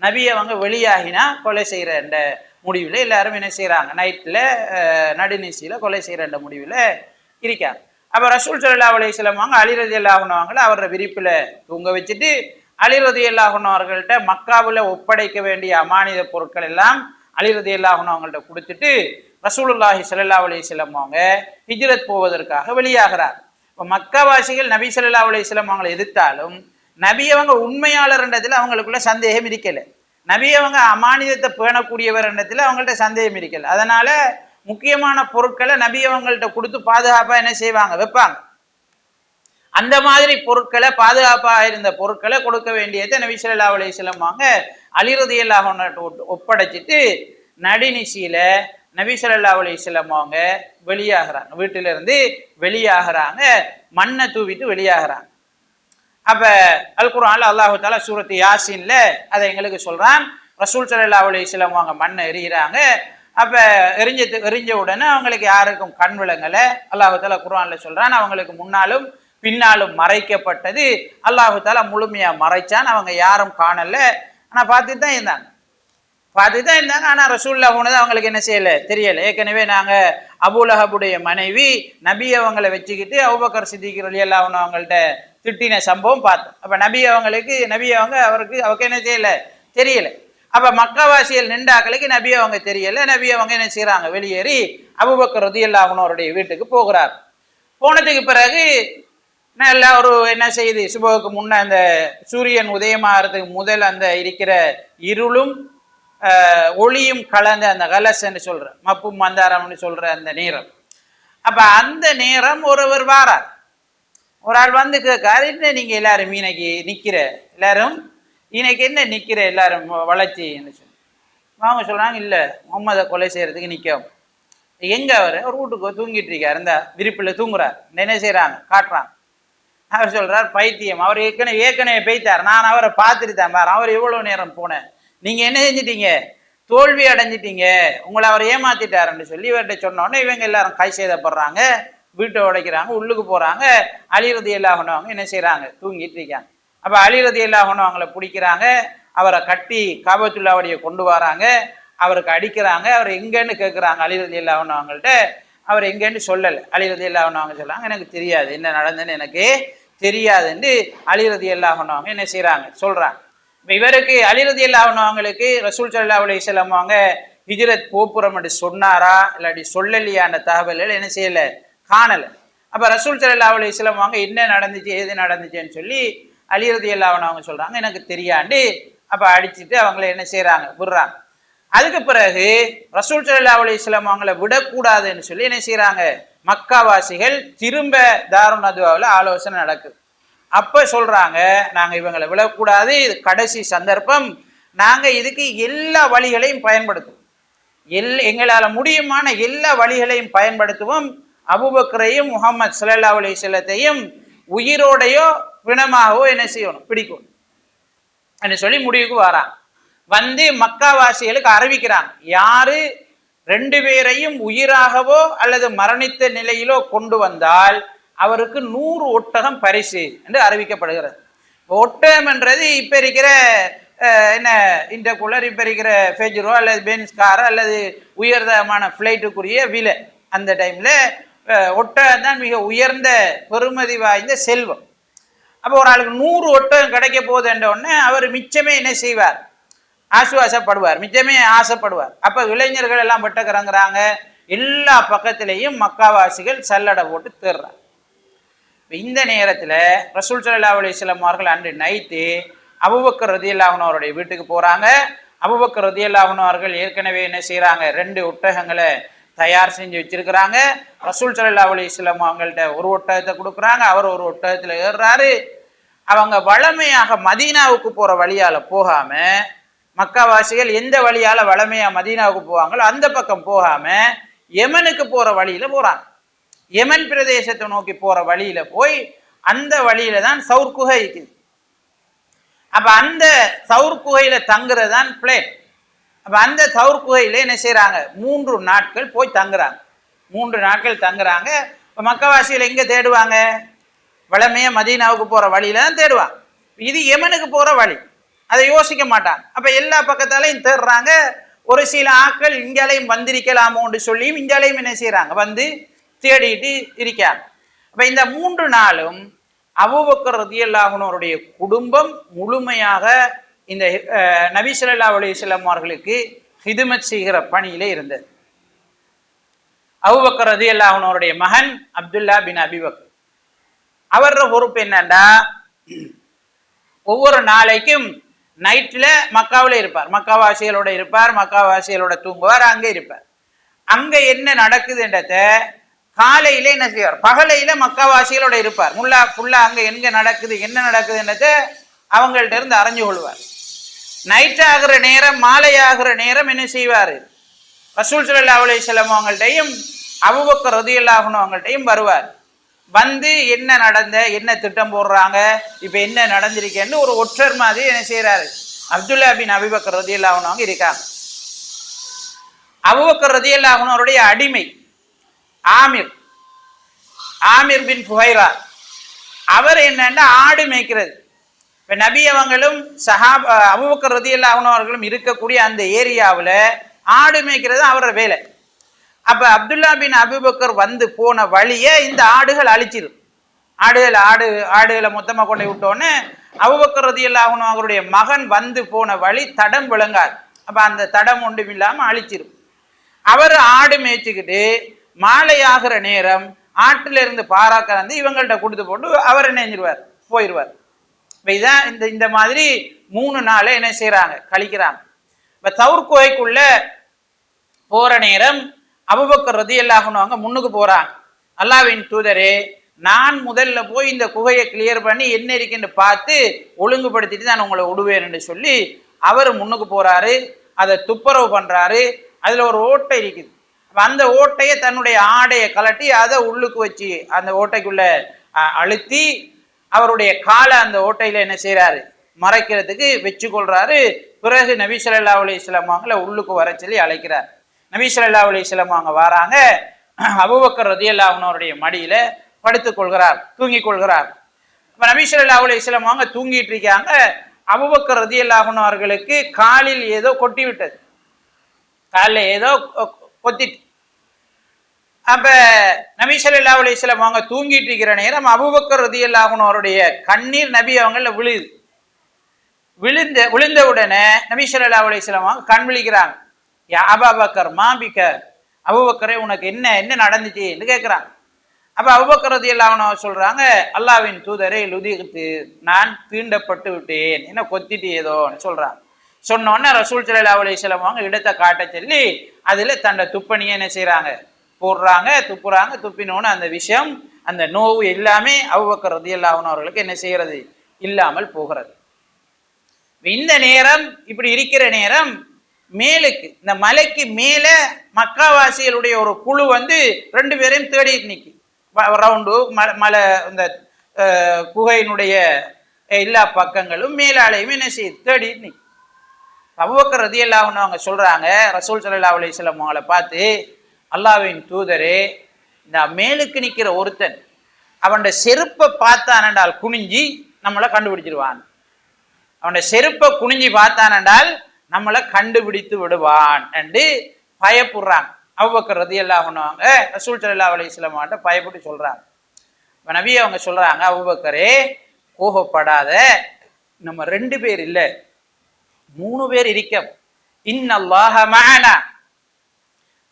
நபி அவங்க வெளியாகினா கொலை செய்யற இந்த முடிவில் எல்லாரும் என்ன செய்யறாங்க, நைட்ல நடுநிசையில கொலை செய்யற இந்த முடிவில் இருக்காங்க. அப்ப ரசூல் ஸல்லல்லாஹு அலைஹி வஸல்லம் அவங்க அலி ரலியல்லாஹு அன்ஹு அவங்களை அவரோட விரிப்புல தூங்க வச்சுட்டு அலி ரலியல்லாஹு அன்ஹு அவர்கள்ட்ட மக்காவுல ஒப்படைக்க வேண்டிய அமானித பொருட்கள் எல்லாம் அலி ரலியல்லாஹு அன்ஹு அவங்கள்ட்ட கொடுத்துட்டு ரசூலுல்லாஹி ஸல்லல்லாஹு அலைஹி வஸல்லம் அவங்க ஹிஜ்ரத் போவதற்காக வெளியாகிறார். இப்போ மக்காவாசிகள் நபி ஸல்லல்லாஹு அலைஹி வஸல்லம் அவங்களை எதிர்த்தாலும் நபி அவங்க உண்மையாளர்ன்றதுல அவங்களுக்குள்ள சந்தேகம் இருக்கல. நபி அவங்க அமானிதத்தை பேணக்கூடியவர் என்றதுல அவங்கள்ட்ட சந்தேகம் இருக்கல. அதனால முக்கியமான பொருட்களை நபி அவங்கள்ட்ட கொடுத்து பாதுகாப்பா என்ன செய்வாங்க, வைப்பாங்க. அந்த மாதிரி பொருட்களை, பாதுகாப்பாக இருந்த பொருட்களை கொடுக்க வேண்டியதை நபி ஸல்லல்லாஹு அலைஹி வஸல்லம் அவங்க அலி ரலியல்லாஹு அன்ஹு ஒப்படைச்சிட்டு நடுநிசையில நபி ஸல்லல்லாஹு அலைஹி வஸல்லம் அவங்க வெளியாகிறாங்க. வீட்டில இருந்து வெளியாகிறாங்க, மண்ணை தூவிட்டு வெளியாகிறாங்க. அப்ப அல் குர்ஆன்ல அல்லாஹ் தஆலா சூரத் யாசீன்ல அதை எங்களுக்கு சொல்றான். ரசூல் ஸல்லல்லாஹு அலைஹி வஸல்லம் அவங்க மண்ணை எறிகிறாங்க. அப்ப எரிஞ்ச உடனே அவங்களுக்கு யாருக்கும் கண் விளங்கல. அல்லாஹ் தஆலா குர்ஆன்ல சொல்றான், அவங்களுக்கு முன்னாலும் பின்னாலும் மறைக்கப்பட்டது. அல்லாஹ் தஆலா முழுமையா மறைச்சான், அவங்க யாரும் காணல. ஆனா பார்த்துட்டு தான் இருந்தாங்க. ஆனா ரசூலுல்லாஹ் போனது அவங்களுக்கு என்ன செய்யல, தெரியல. ஏற்கனவே நாங்க அபூலஹபுடைய மனைவி நபி அவங்களை வச்சுக்கிட்டு அபூபக்கர் சித்திக் ரலியல்லாஹு அன்ஹு அவங்கள்ட்ட திட்டின சம்பவம் பார்த்தோம். அப்ப நபி அவங்க அவருக்கு என்ன செய்யல, தெரியல. அப்ப மக்காவாசிகள் நின்றாக்களுக்கு நபி அவங்க தெரியல. நபி அவங்க என்ன செய்யறாங்க, வெளியேறி அபூபக்கர் ரலியல்லாஹு அன்ஹு அவருடைய வீட்டுக்கு போகிறார். போனதுக்கு பிறகு நல்ல ஒரு என்ன செய்யுது, சுபகுக்கு முன்ன அந்த சூரியன் உதயமாகிறதுக்கு முதல் அந்த இருக்கிற இருளும் ஒளியும் கலந்த அந்த கலசன்னு சொல்ற மப்பும் மந்தாரம்னு சொல்ற அந்த நேரம். அப்ப அந்த நேரம் ஒருவர் வாரார். ஒரு ஆள் வந்து கேட்காரு, என்ன நீங்க எல்லாரும் இன்னைக்கு நிக்கிற, எல்லாரும் இன்னைக்கு என்ன நிக்கிற எல்லாரும் வளர்ச்சின்னு சொல்லி அவங்க சொல்றாங்க, இல்ல முகம்மதை கொலை செய்யறதுக்கு நிற்கும். எங்க அவர் வீட்டுக்கு தூங்கிட்டு இருக்காரு, இந்த விரிப்புல தூங்குறார். என்ன செய்யறாங்க, காட்டுறாங்க. அவர் சொல்றார், பைத்தியம், அவர் ஏற்கனவே பெய்த்தார், நான் அவரை பார்த்துட்டு தான் பாரு, அவர் எவ்வளவு நேரம் போனேன், நீங்க என்ன செஞ்சிட்டீங்க, தோல்வி அடைஞ்சிட்டீங்க, உங்களை அவர் ஏமாத்திட்டாருன்னு சொல்லி இவர்கிட்ட சொன்னோன்னே இவங்க எல்லாரும் கை சேதப்படுறாங்க, வீட்டை உடைக்கிறாங்க, உள்ளுக்கு போறாங்க. அலி ரலியல்லாஹு அன்ஹு அவங்க என்ன செய்யறாங்க, தூங்கிட்டு இருக்காங்க. அப்ப அலி ரலியல்லாஹு அன்ஹு அவங்களை பிடிக்கிறாங்க, அவரை கட்டி காபத்துல்லாவுடைய கொண்டு வராங்க, அவருக்கு அடிக்கிறாங்க. அவர் எங்கன்னு கேட்கிறாங்க அலி ரலியல்லாஹு அன்ஹு அவங்கள்ட்ட. அவர் எங்கன்னு சொல்லலை. அலி ரலியல்லாஹு அன்ஹு அவங்க சொல்றாங்க, எனக்கு தெரியாது, என்ன நடந்ததுன்னு எனக்கு தெரியாதுன்னு அலி ரலியல்லாஹு அன்ஹு அவங்க என்ன செய்யறாங்க, சொல்றாங்க. இவருக்கு அலி ரலியல்லாஹு அன்ஹு அவங்களுக்கு ரசூல் ஸல்லல்லாஹு அலைஹி வஸல்லம் அவங்க ஹிஜ்ரத் போப்புறம் என்று சொன்னாரா இல்லாட்டி சொல்லலையான தகவல்கள் என்ன செய்யல, காணல. அப்ப ரசூல் ஸல்லல்லாஹு அலைஹி வஸல்லம் அவங்க என்ன நடந்துச்சு ஏது நடந்துச்சுன்னு சொல்லி அலி ரலியல்லாஹு அன்ஹு அவங்க சொல்றாங்க, எனக்கு தெரியாண்டு. அப்ப அடிச்சுட்டு அவங்கள என்ன செய்யறாங்க, விடுறாங்க. அதுக்கு பிறகு ரசூல் ஸல்லல்லாஹு அலைஹி வஸல்லம் அவங்கள விடக்கூடாதுன்னு சொல்லி என்ன செய்யறாங்க, மக்காவாசிகள் திரும்ப தாருன் நதுவாவில் ஆலோசனை நடக்குது. அப்ப சொல்றாங்க, நாங்க இவங்களை விழக்கூடாது, இது கடைசி சந்தர்ப்பம், நாங்க இதுக்கு எல்லா வழிகளையும் பயன்படுத்துவோம், எங்களால முடியுமான எல்லா வழிகளையும் பயன்படுத்துவோம், அபூபக்கரையும் முஹம்மது ஸல்லல்லாஹு அலைஹி வஸல்லத்தையும் உயிரோடையோ பிணமாகவோ என்ன செய்யணும், பிடிக்கும் சொல்லி முடிவுக்கு வரான். வந்து மக்காவாசிகளுக்கு அறிவிக்கிறாங்க, யாரு 2 பேரையும் உயிராகவோ அல்லது மரணித்த நிலையிலோ கொண்டு வந்தால் அவருக்கு 100 ஒட்டகம் பரிசு என்று அறிவிக்கப்படுகிறது. ஒட்டகம் என்றது இப்ப இருக்கிற என்ன இன்டர்கூலர், இப்ப இருக்கிற ஃபெஜ்ரோ அல்லது பென்ஸ் கார் அல்லது உயர்தரமான ஃபிளைட்டுக்குரிய விலை. அந்த டைம்ல ஒட்டகம் தான் மிக உயர்ந்த பெறுமதி வாய்ந்த செல்வம். அப்போ ஒரு ஆளுக்கு 100 ஒட்டகம் கிடைக்க போகுது என்ற உடனே அவர் மிச்சமே என்ன செய்வார், ஆசுவாசப்படுவார், மிச்சமே ஆசைப்படுவார். அப்ப இளைஞர்கள் எல்லாம் வெட்டக்கிறங்கிறாங்க, எல்லா பக்கத்திலையும் மக்காவாசிகள் சல்லடை போட்டு தேடுறாங்க. இந்த நேரத்தில் ரசூல் ஸல்லல்லாஹு அலைஹி வஸல்லம் அவர்கள் அன்று நைட்டு அபூபக்கர் ரலியல்லாஹு அன்ஹு அவருடைய வீட்டுக்கு போறாங்க. அபூபக்கர் ரலியல்லாஹு அன்ஹு அவர்கள் ஏற்கனவே என்ன செய்யறாங்க, 2 ஒட்டகங்களை தயார் செஞ்சு வச்சிருக்கிறாங்க. ரசூல் ஸல்லல்லாஹு அலைஹி வஸல்லம் அவங்கள்ட்ட ஒரு ஒட்டகத்தை கொடுக்குறாங்க, அவர் ஒரு ஒட்டகத்துல ஏறுறாரு. அவங்க வளமையாக மதீனாவுக்கு போற வழியால போகாம, மக்காவாசிகள் எந்த வழியால வளமையா மதீனாவுக்கு போவாங்களோ அந்த பக்கம் போகாம யமனுக்கு போற வழியில போறாங்க. யமன் பிரதேசத்தை நோக்கி போற வழியில போய் அந்த வழியில தான் சவுர் குகை இருக்குது. அப்ப அந்த சவுர் குகையில தங்குறது தான் பிளேன். அப்ப அந்த சவுர் குகையில என்ன செய்யறாங்க, 3 நாட்கள் போய் தங்குறாங்க. 3 நாட்கள் தங்குறாங்க. இப்ப மக்காவாசிகள் எங்க தேடுவாங்க, வளமையா மதீனாவுக்கு போற வழியில தான் தேடுவாங்க. இது யமனுக்கு போற வழி, அதை யோசிக்க மாட்டாங்க. அப்ப எல்லா பக்கத்தாலையும் தேடுறாங்க. ஒரு சில ஆட்கள் இங்காலையும் வந்திருக்கலாமோன்னு சொல்லியும் இங்காலையும் என்ன செய்யறாங்க, வந்து தேடிட்டு இருக்காங்க. அப்ப இந்த 3 நாளும் அபூபக்கர் ரலியல்லாஹு அன்ஹு அவருடைய குடும்பம் முழுமையாக இந்த நபி ஸல்லல்லாஹு அலைஹி வஸல்லம் அவர்களுக்கு ஹிதுமத் செய்கிற பணியிலே இருந்தது. அபூபக்கர் ரலியல்லாஹு அன்ஹு அவருடைய மகன் அப்துல்லா பின் அபி பக்கர், அவரோட பொறுப்பு என்னன்னா, ஒவ்வொரு நாளைக்கும் நைட்ல மக்காவில இருப்பார், மக்காவாசிகளோட இருப்பார், மக்காவாசிகளோட தூங்குவார், அங்கே இருப்பார். அங்க என்ன நடக்குதுன்றத காலையில என்ன செய்வார், பகலையில மக்காவாசிகளோட இருப்பார். ஃபுல்லா அங்க எங்க நடக்குது என்ன நடக்குதுன்றத அவங்கள்ட்ட இருந்து அறிஞ்சு கொள்வார். நைட் ஆகிற நேரம், மாலை ஆகிற நேரம் என்ன செய்வாரு, ரசூல் ஸல்லல்லாஹு அலைஹி வஸல்லம் அவங்கள்ட்டையும் அபூபக்கர் ரலியல்லாஹு அன்ஹு அவங்கள்ட்டையும் வருவார். வந்து என்ன திட்டம் போடுறாங்க, இப்ப என்ன நடந்திருக்கேன்னு ஒரு ஒற்றர் மாதிரி என்ன செய்யறாரு, அப்துல்லா பின் அபி பக்கர் ரலியல்லாஹு அன்ஹு அவங்க இருக்காங்க. அபூபக்கர் ரலியல்லாஹு அன்ஹு அவருடைய அடிமை ஆமிர் பின் ஃபுஹைரா, அவர் என்னன்னா ஆடு மேய்க்கிறது. இப்ப நபி அவங்களும் அபூபக்கர் ரலியல்லாஹு அன்ஹு அவர்களும் இருக்கக்கூடிய அந்த ஏரியாவில் ஆடு மேய்க்கிறது அவரோட வேலை. அப்ப அப்துல்லா பின் அபூபக்கர் வந்து போன வழியே இந்த ஆடுகள் அழிச்சிடும். ஆடுகளை மொத்தமா கொண்டு விட்டோன்னு அபூபக்கர் ரலியல்லாஹு அன்ஹு அவருடைய மகன் வந்து போன வழி தடம் விளங்காது. அப்ப அந்த தடம் ஒன்றும் இல்லாம அழிச்சிடும். அவர் ஆடு மேய்ச்சிக்கிட்டு மாலை ஆகிற நேரம் ஆட்டுல இருந்து பாரா கலந்து இவங்கள்ட்ட கொடுத்து போட்டு அவர் என்ன செஞ்சிருவார், போயிடுவார். இப்ப இதான் இந்த மாதிரி 3 நாளை என்ன செய்யறாங்க, கழிக்கிறாங்க. இப்ப தவுர் குகைக்குள்ள போற நேரம் அபூபக்கர் ரலியல்லாஹு அன்ஹு அவங்க முன்னுக்கு போறாங்க. அல்லாஹ்வின் தூதரே, நான் முதல்ல போய் இந்த குகையை கிளியர் பண்ணி என்ன இருக்குன்னு பார்த்து ஒழுங்குபடுத்திட்டு தான் உங்களை விடுவேன்னு சொல்லி அவர் முன்னுக்கு போறாரு. அதை துப்புரவு பண்றாரு. அதுல ஒரு ஓட்டை இருக்குது. அந்த ஓட்டையை தன்னுடைய ஆடையை கலட்டி அதை உள்ளுக்கு வச்சு அந்த ஓட்டைக்குள்ள அழுத்தி அவருடைய காலை அந்த ஓட்டையில என்ன செய்யறாரு, மறைக்கிறதுக்கு வச்சு கொள்றாரு. பிறகு நபி ஸல்லல்லாஹு அலைஹி வஸல்லம் அவங்களை உள்ளுக்கு வர சொல்லி அழைக்கிறார். நபி ஸல்லல்லாஹு அலைஹி வஸல்லம் அவங்க வராங்க. அபூபக்கர் ரலியல்லாஹு அன்ஹு அவருடைய மடியில படுத்துக் கொள்கிறார், தூங்கிக் கொள்கிறார். அப்ப நபி ஸல்லல்லாஹு அலைஹி வஸல்லம் அவங்க தூங்கிட்டு இருக்காங்க. அபூபக்கர் ரலியல்லாஹு அன்ஹு அவர்களுக்கு காலில் ஏதோ கொட்டி விட்டது, காலில் ஏதோ கொத்திட்டு. அப்ப நபி ஸல்லல்லாஹு அலைஹி வஸல்லம் அவங்க தூங்கிட்டு இருக்கிற நேரம் அபூபக்கர் ரலியல்லாஹு அன்ஹு அவருடைய கண்ணீர் நபி அவங்கள விழுந்த உடனே நபி ஸல்லல்லாஹு அலைஹி வஸல்லம் அவங்க கண் விழிக்கிறாங்க. யா அபூபக்கர் மாபிக்க, அபூபக்கரே உனக்கு என்ன நடந்துச்சுன்னு கேட்கிறாங்க. அப்ப அபூபக்கர் ரலியல்லாஹு அன்ஹு சொல்றாங்க, அல்லாஹ்வின் தூதரே, லுதிகத்து, நான் தீண்டப்பட்டு விட்டேன், என்ன கொத்திட்டு ஏதோன்னு சொல்றாங்க. சொன்னோன்னே ரசூல் ஸல்லல்லாஹு அலைஹி வஸல்லம் அவங்க இடத்தை காட்ட சொல்லி அதுல தன்னை துப்பணியை என்ன செய்யறாங்க, போடுறாங்க, துப்புறாங்க. துப்பினோன்னு அந்த விஷயம் அந்த நோவு எல்லாமே அபூபக்கர் ரலியல்லாஹு அன்ஹு அவர்களுக்கு என்ன செய்கிறது, இல்லாமல் போகிறது. இந்த நேரம் இப்படி இருக்கிற நேரம் மேலுக்கு இந்த மலைக்கு மேல மக்காவாசிகளுடைய ஒரு குழு வந்து 2 பேரையும் தேடிட்டு நிற்கி ரவுண்டு மலை இந்த குகையினுடைய எல்லா பக்கங்களும் மேலாலையும் என்ன செய்யுது தேடிட்டு நிற்கி. அபூபக்கர் ரலியல்லாஹு அன்ஹு அவங்க சொல்றாங்க, ரசூல் ஸல்லல்லாஹு அலைஹி வஸல்லம் அவங்களை பார்த்து, அல்லாஹ்வின் தூதரே, இந்த மேலுக்கு நிற்கிற ஒருத்தன் அவனோட செருப்பை பார்த்தானண்டால் குனிஞ்சி நம்மளை கண்டுபிடிச்சிருவான். அவனோட செருப்பை குனிஞ்சி பார்த்தானண்டால் நம்மளை கண்டுபிடித்து விடுவான் என்று பயப்படுறாங்க. அபூபக்கர் ரலியல்லாஹு அன்ஹு ரசூல் ஸல்லல்லாஹு அலைஹி வஸல்லம் அவங்கள்ட்ட பயப்பட்டு சொல்றாங்க. நபி அவங்க சொல்றாங்க, அபூபக்கரே கோபப்படாத, நம்ம 2 பேர் இல்லை 3 பேர் இருக்க. இன்னல்லாஹ மஅனா,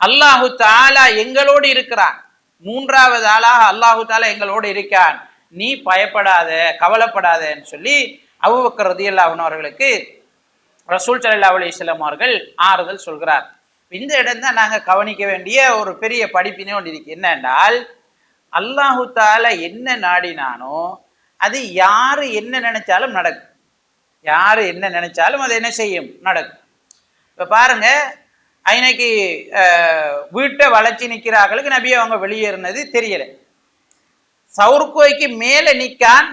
அல்லாஹு தஆலா எங்களோடு இருக்கிறான். 3வது ஆளாக அல்லாஹு தஆலா எங்களோடு இருக்கான், நீ பயப்படாத, கவலைப்படாதன்னு சொல்லி அபூபக்கர் ரலியல்லாஹு அன்ஹு அவர்களுக்கு ரசூல் ஸல்லல்லாஹு அலைஹி வஸல்லம் அவர்கள் ஆறுதல் சொல்கிறார். இந்த இடம் தான் நாங்கள் கவனிக்க வேண்டிய ஒரு பெரிய படிப்பினை ஒன்று இருக்கு. என்னென்றால், அல்லாஹு தஆலா என்ன நாடினானோ அது யாரு என்ன நினைச்சாலும் நடக்கும். யாரு என்ன நினைச்சாலும் அது என்ன செய்யும், நடக்கும். இப்போ பாருங்க, இன்னைக்கு வீட்டை வளைச்சி நிற்கிறார்களுக்கு நபி அவங்க வெளியேறினது தெரியல. சவுர்கோய்க்கு மேலே நிற்கான்,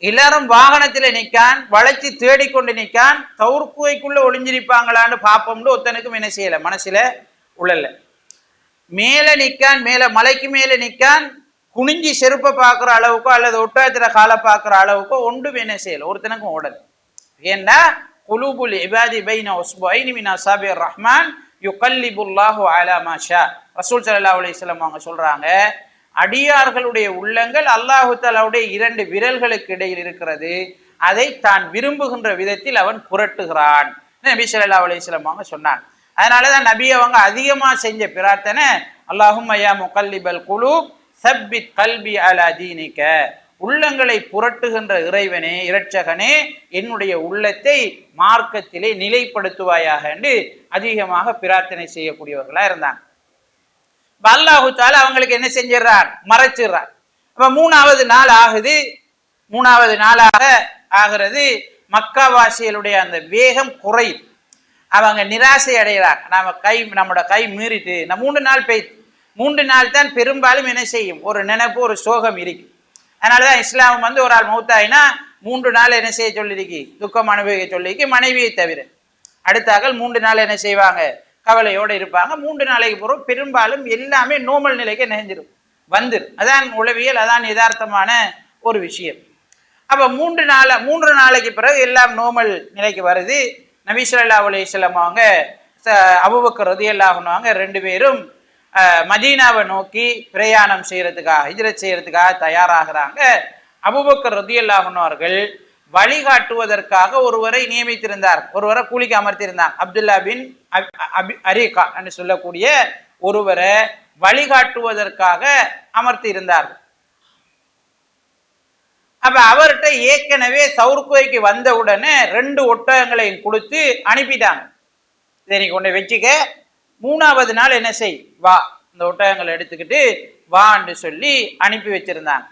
எல்லாரும் வாகனத்தில் நிற்கான், வளைச்சி தேடிக்கொண்டு நிற்கான். சவுர்கோய்க்குள்ள ஒளிஞ்சிருப்பாங்களான்னு பார்ப்போம்னு ஒருத்தனுக்கும் என்ன செய்யலை, மனசுல உள்ளல. மேலே நிற்கான், மேலே மலைக்கு மேலே நிற்கான், குனிஞ்சி செருப்பை பார்க்குற அளவுக்கோ அல்லது ஒட்டகத்தில் காலை பார்க்குற அளவுக்கோ ஒன்றும் என்ன செய்யலை, ஒருத்தனுக்கும் ஓடல். ஏன்னா குலூபுல் இபாதி பைன உஸ்புஐனி மின் அஸாபிர் ரஹ்மான் யுகல்லிபுல்லாஹு அலா மா ஷா. ரசூல் ஸல்லல்லாஹு அலைஹி வஸல்லம் அவங்க சொல்றாங்க, அடியார்களுடைய உள்ளங்கள் அல்லாஹு தஆலாவுடைய 2 விரல்களுக்கு இடையில் இருக்கிறது, அதை தான் விரும்புகின்ற விதத்தில் அவன் புரட்டுகிறான். நபி ஸல்லல்லாஹு அலைஹி வஸல்லம் அவங்க சொன்னாங்க. அதனாலதான் நபி அவங்க அதிகமா செஞ்ச பிரார்த்தனை, அல்லாஹும்ம யா முகல்லிபல் குலூப் சப்பித் கல்பி அலா தீனிக, உள்ளங்களை புரட்டுகின்ற இறைவனே, இரட்சகனே, என்னுடைய உள்ளத்தை மார்க்கத்திலே நிலைப்படுத்துவாயாக என்று அதிகமாக பிரார்த்தனை செய்யக்கூடியவர்களா இருந்தாங்க. அல்லாஹு தஆலா அவங்களுக்கு என்ன செஞ்சிடறார், மறைச்சிடுறார். அப்ப 3வது நாள் ஆகுது. 3வது நாளாக ஆகிறது. மக்காவாசிகளுடைய அந்த வேகம் குறையுது. அவங்க நிராசை அடைகிறார். நம்மளோட கை மீறிட்டு 3 நாள் பெய்து. 3 நாள் தான் பெரும்பாலும் என்ன செய்யும், ஒரு நினைப்பு, ஒரு சோகம் இருக்கு. அதனாலதான் இஸ்லாம் வந்து ஒரு ஆள் மௌத்தாயினா 3 நாள் என்ன செய்ய சொல்லிருக்கு, துக்கம் அனுபவிக்க சொல்லிருக்கு, மனைவியை தவிர. அடுத்தாக்கள் 3 நாள் என்ன செய்வாங்க, கவலையோடு இருப்பாங்க. 3 நாளைக்கு பிறகு பெரும்பாலும் எல்லாமே நோமல் நிலைக்கு நெஞ்சிடும், வந்துடும். அதான் உளவியல், அதான் யதார்த்தமான ஒரு விஷயம். அப்ப 3 நாளைக்கு பிறகு எல்லாம் நோமல் நிலைக்கு வருது. நபி ஸல்லல்லாஹு அலைஹி வஸல்லம் அவங்க அபூபக்கர் ரலியல்லாஹு அன்ஹு அவங்க 2 பேரும் மதீனாவை நோக்கி பிரயாணம் செய்யறதுக்காக, ஹிஜ்ரத் செய்யறதுக்காக தயாராகிறாங்க. அபூபக்கர் ரலியல்லாஹு அன்ஹு அவர்கள் வழிகாட்டுவதற்காக ஒருவரை நியமித்திருந்தார், ஒருவரை கூலிக்கு அமர்த்தியிருந்தார். அப்துல்லா பின் அரீகா என்று சொல்லக்கூடிய ஒருவரை வழிகாட்டுவதற்காக அமர்த்தி இருந்தார். அப்ப அவர்கிட்ட ஏற்கனவே சவுர்கோய்க்கு வந்த உடனே 2 ஒட்டகங்களையும் கொடுத்து அனுப்பிட்டாங்க. இதை நீ கொண்டு வச்சுக்க, 3வது நாள் என்ன செய், வா, இந்த ஒட்டகங்களை எடுத்துக்கிட்டு வான்னு சொல்லி அனுப்பி வச்சிருந்தாங்க.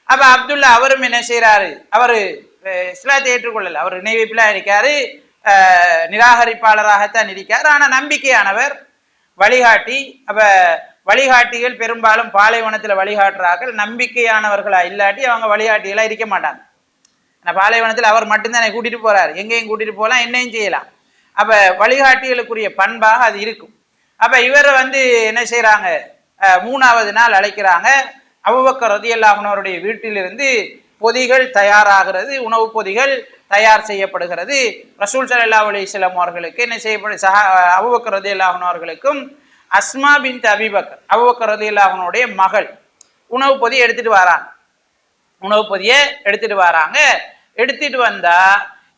அப்ப அப்துல்லா அவரும் என்ன செய்யறாரு, அவரு இஸ்லாத்தை ஏற்றுக்கொள்ளல, அவர் இணை வைப்பிலா இருக்காரு, நிராகரிப்பாளராகத்தான் இருக்காரு. ஆனா நம்பிக்கையானவர், வழிகாட்டி. அப்ப வழிகாட்டிகள் பெரும்பாலும் பாலைவனத்துல வழிகாட்டுறார்கள், நம்பிக்கையானவர்களா இல்லாட்டி அவங்க வழிகாட்டிகளா இருக்க மாட்டாங்க. பாலைவனத்தில் அவர் மட்டும்தான் கூட்டிட்டு போறாரு, எங்கேயும் கூட்டிட்டு போகலாம், என்னையும் செய்யலாம். அப்ப வழிகாட்டிகளுக்குரிய பண்பாக அது இருக்கும். அப்ப இவர் வந்து என்ன செய்யறாங்க, 3வது நாள் அழைக்கிறாங்க. அபூபக்கர் ரலியல்லாஹு அன்ஹு அவருடைய வீட்டிலிருந்து பொதிகள் தயாராகிறது, உணவு பொதிகள் தயார் செய்யப்படுகிறது. ரசூல் ஸல்லல்லாஹு அலைஹி வஸல்லம் அவர்களுக்கு என்ன செய்யப்படும், அபூபக்கர் ரலியல்லாஹு அன்ஹு அவர்களுக்கும் அஸ்மா பின்த் அபீபக்கர், அபூபக்கர் ரலியல்லாஹு அன்ஹுடைய மகள், உணவு பொதியை எடுத்துட்டு வராங்க. உணவு பொதியை எடுத்துட்டு வராங்க. எடுத்துட்டு வந்தா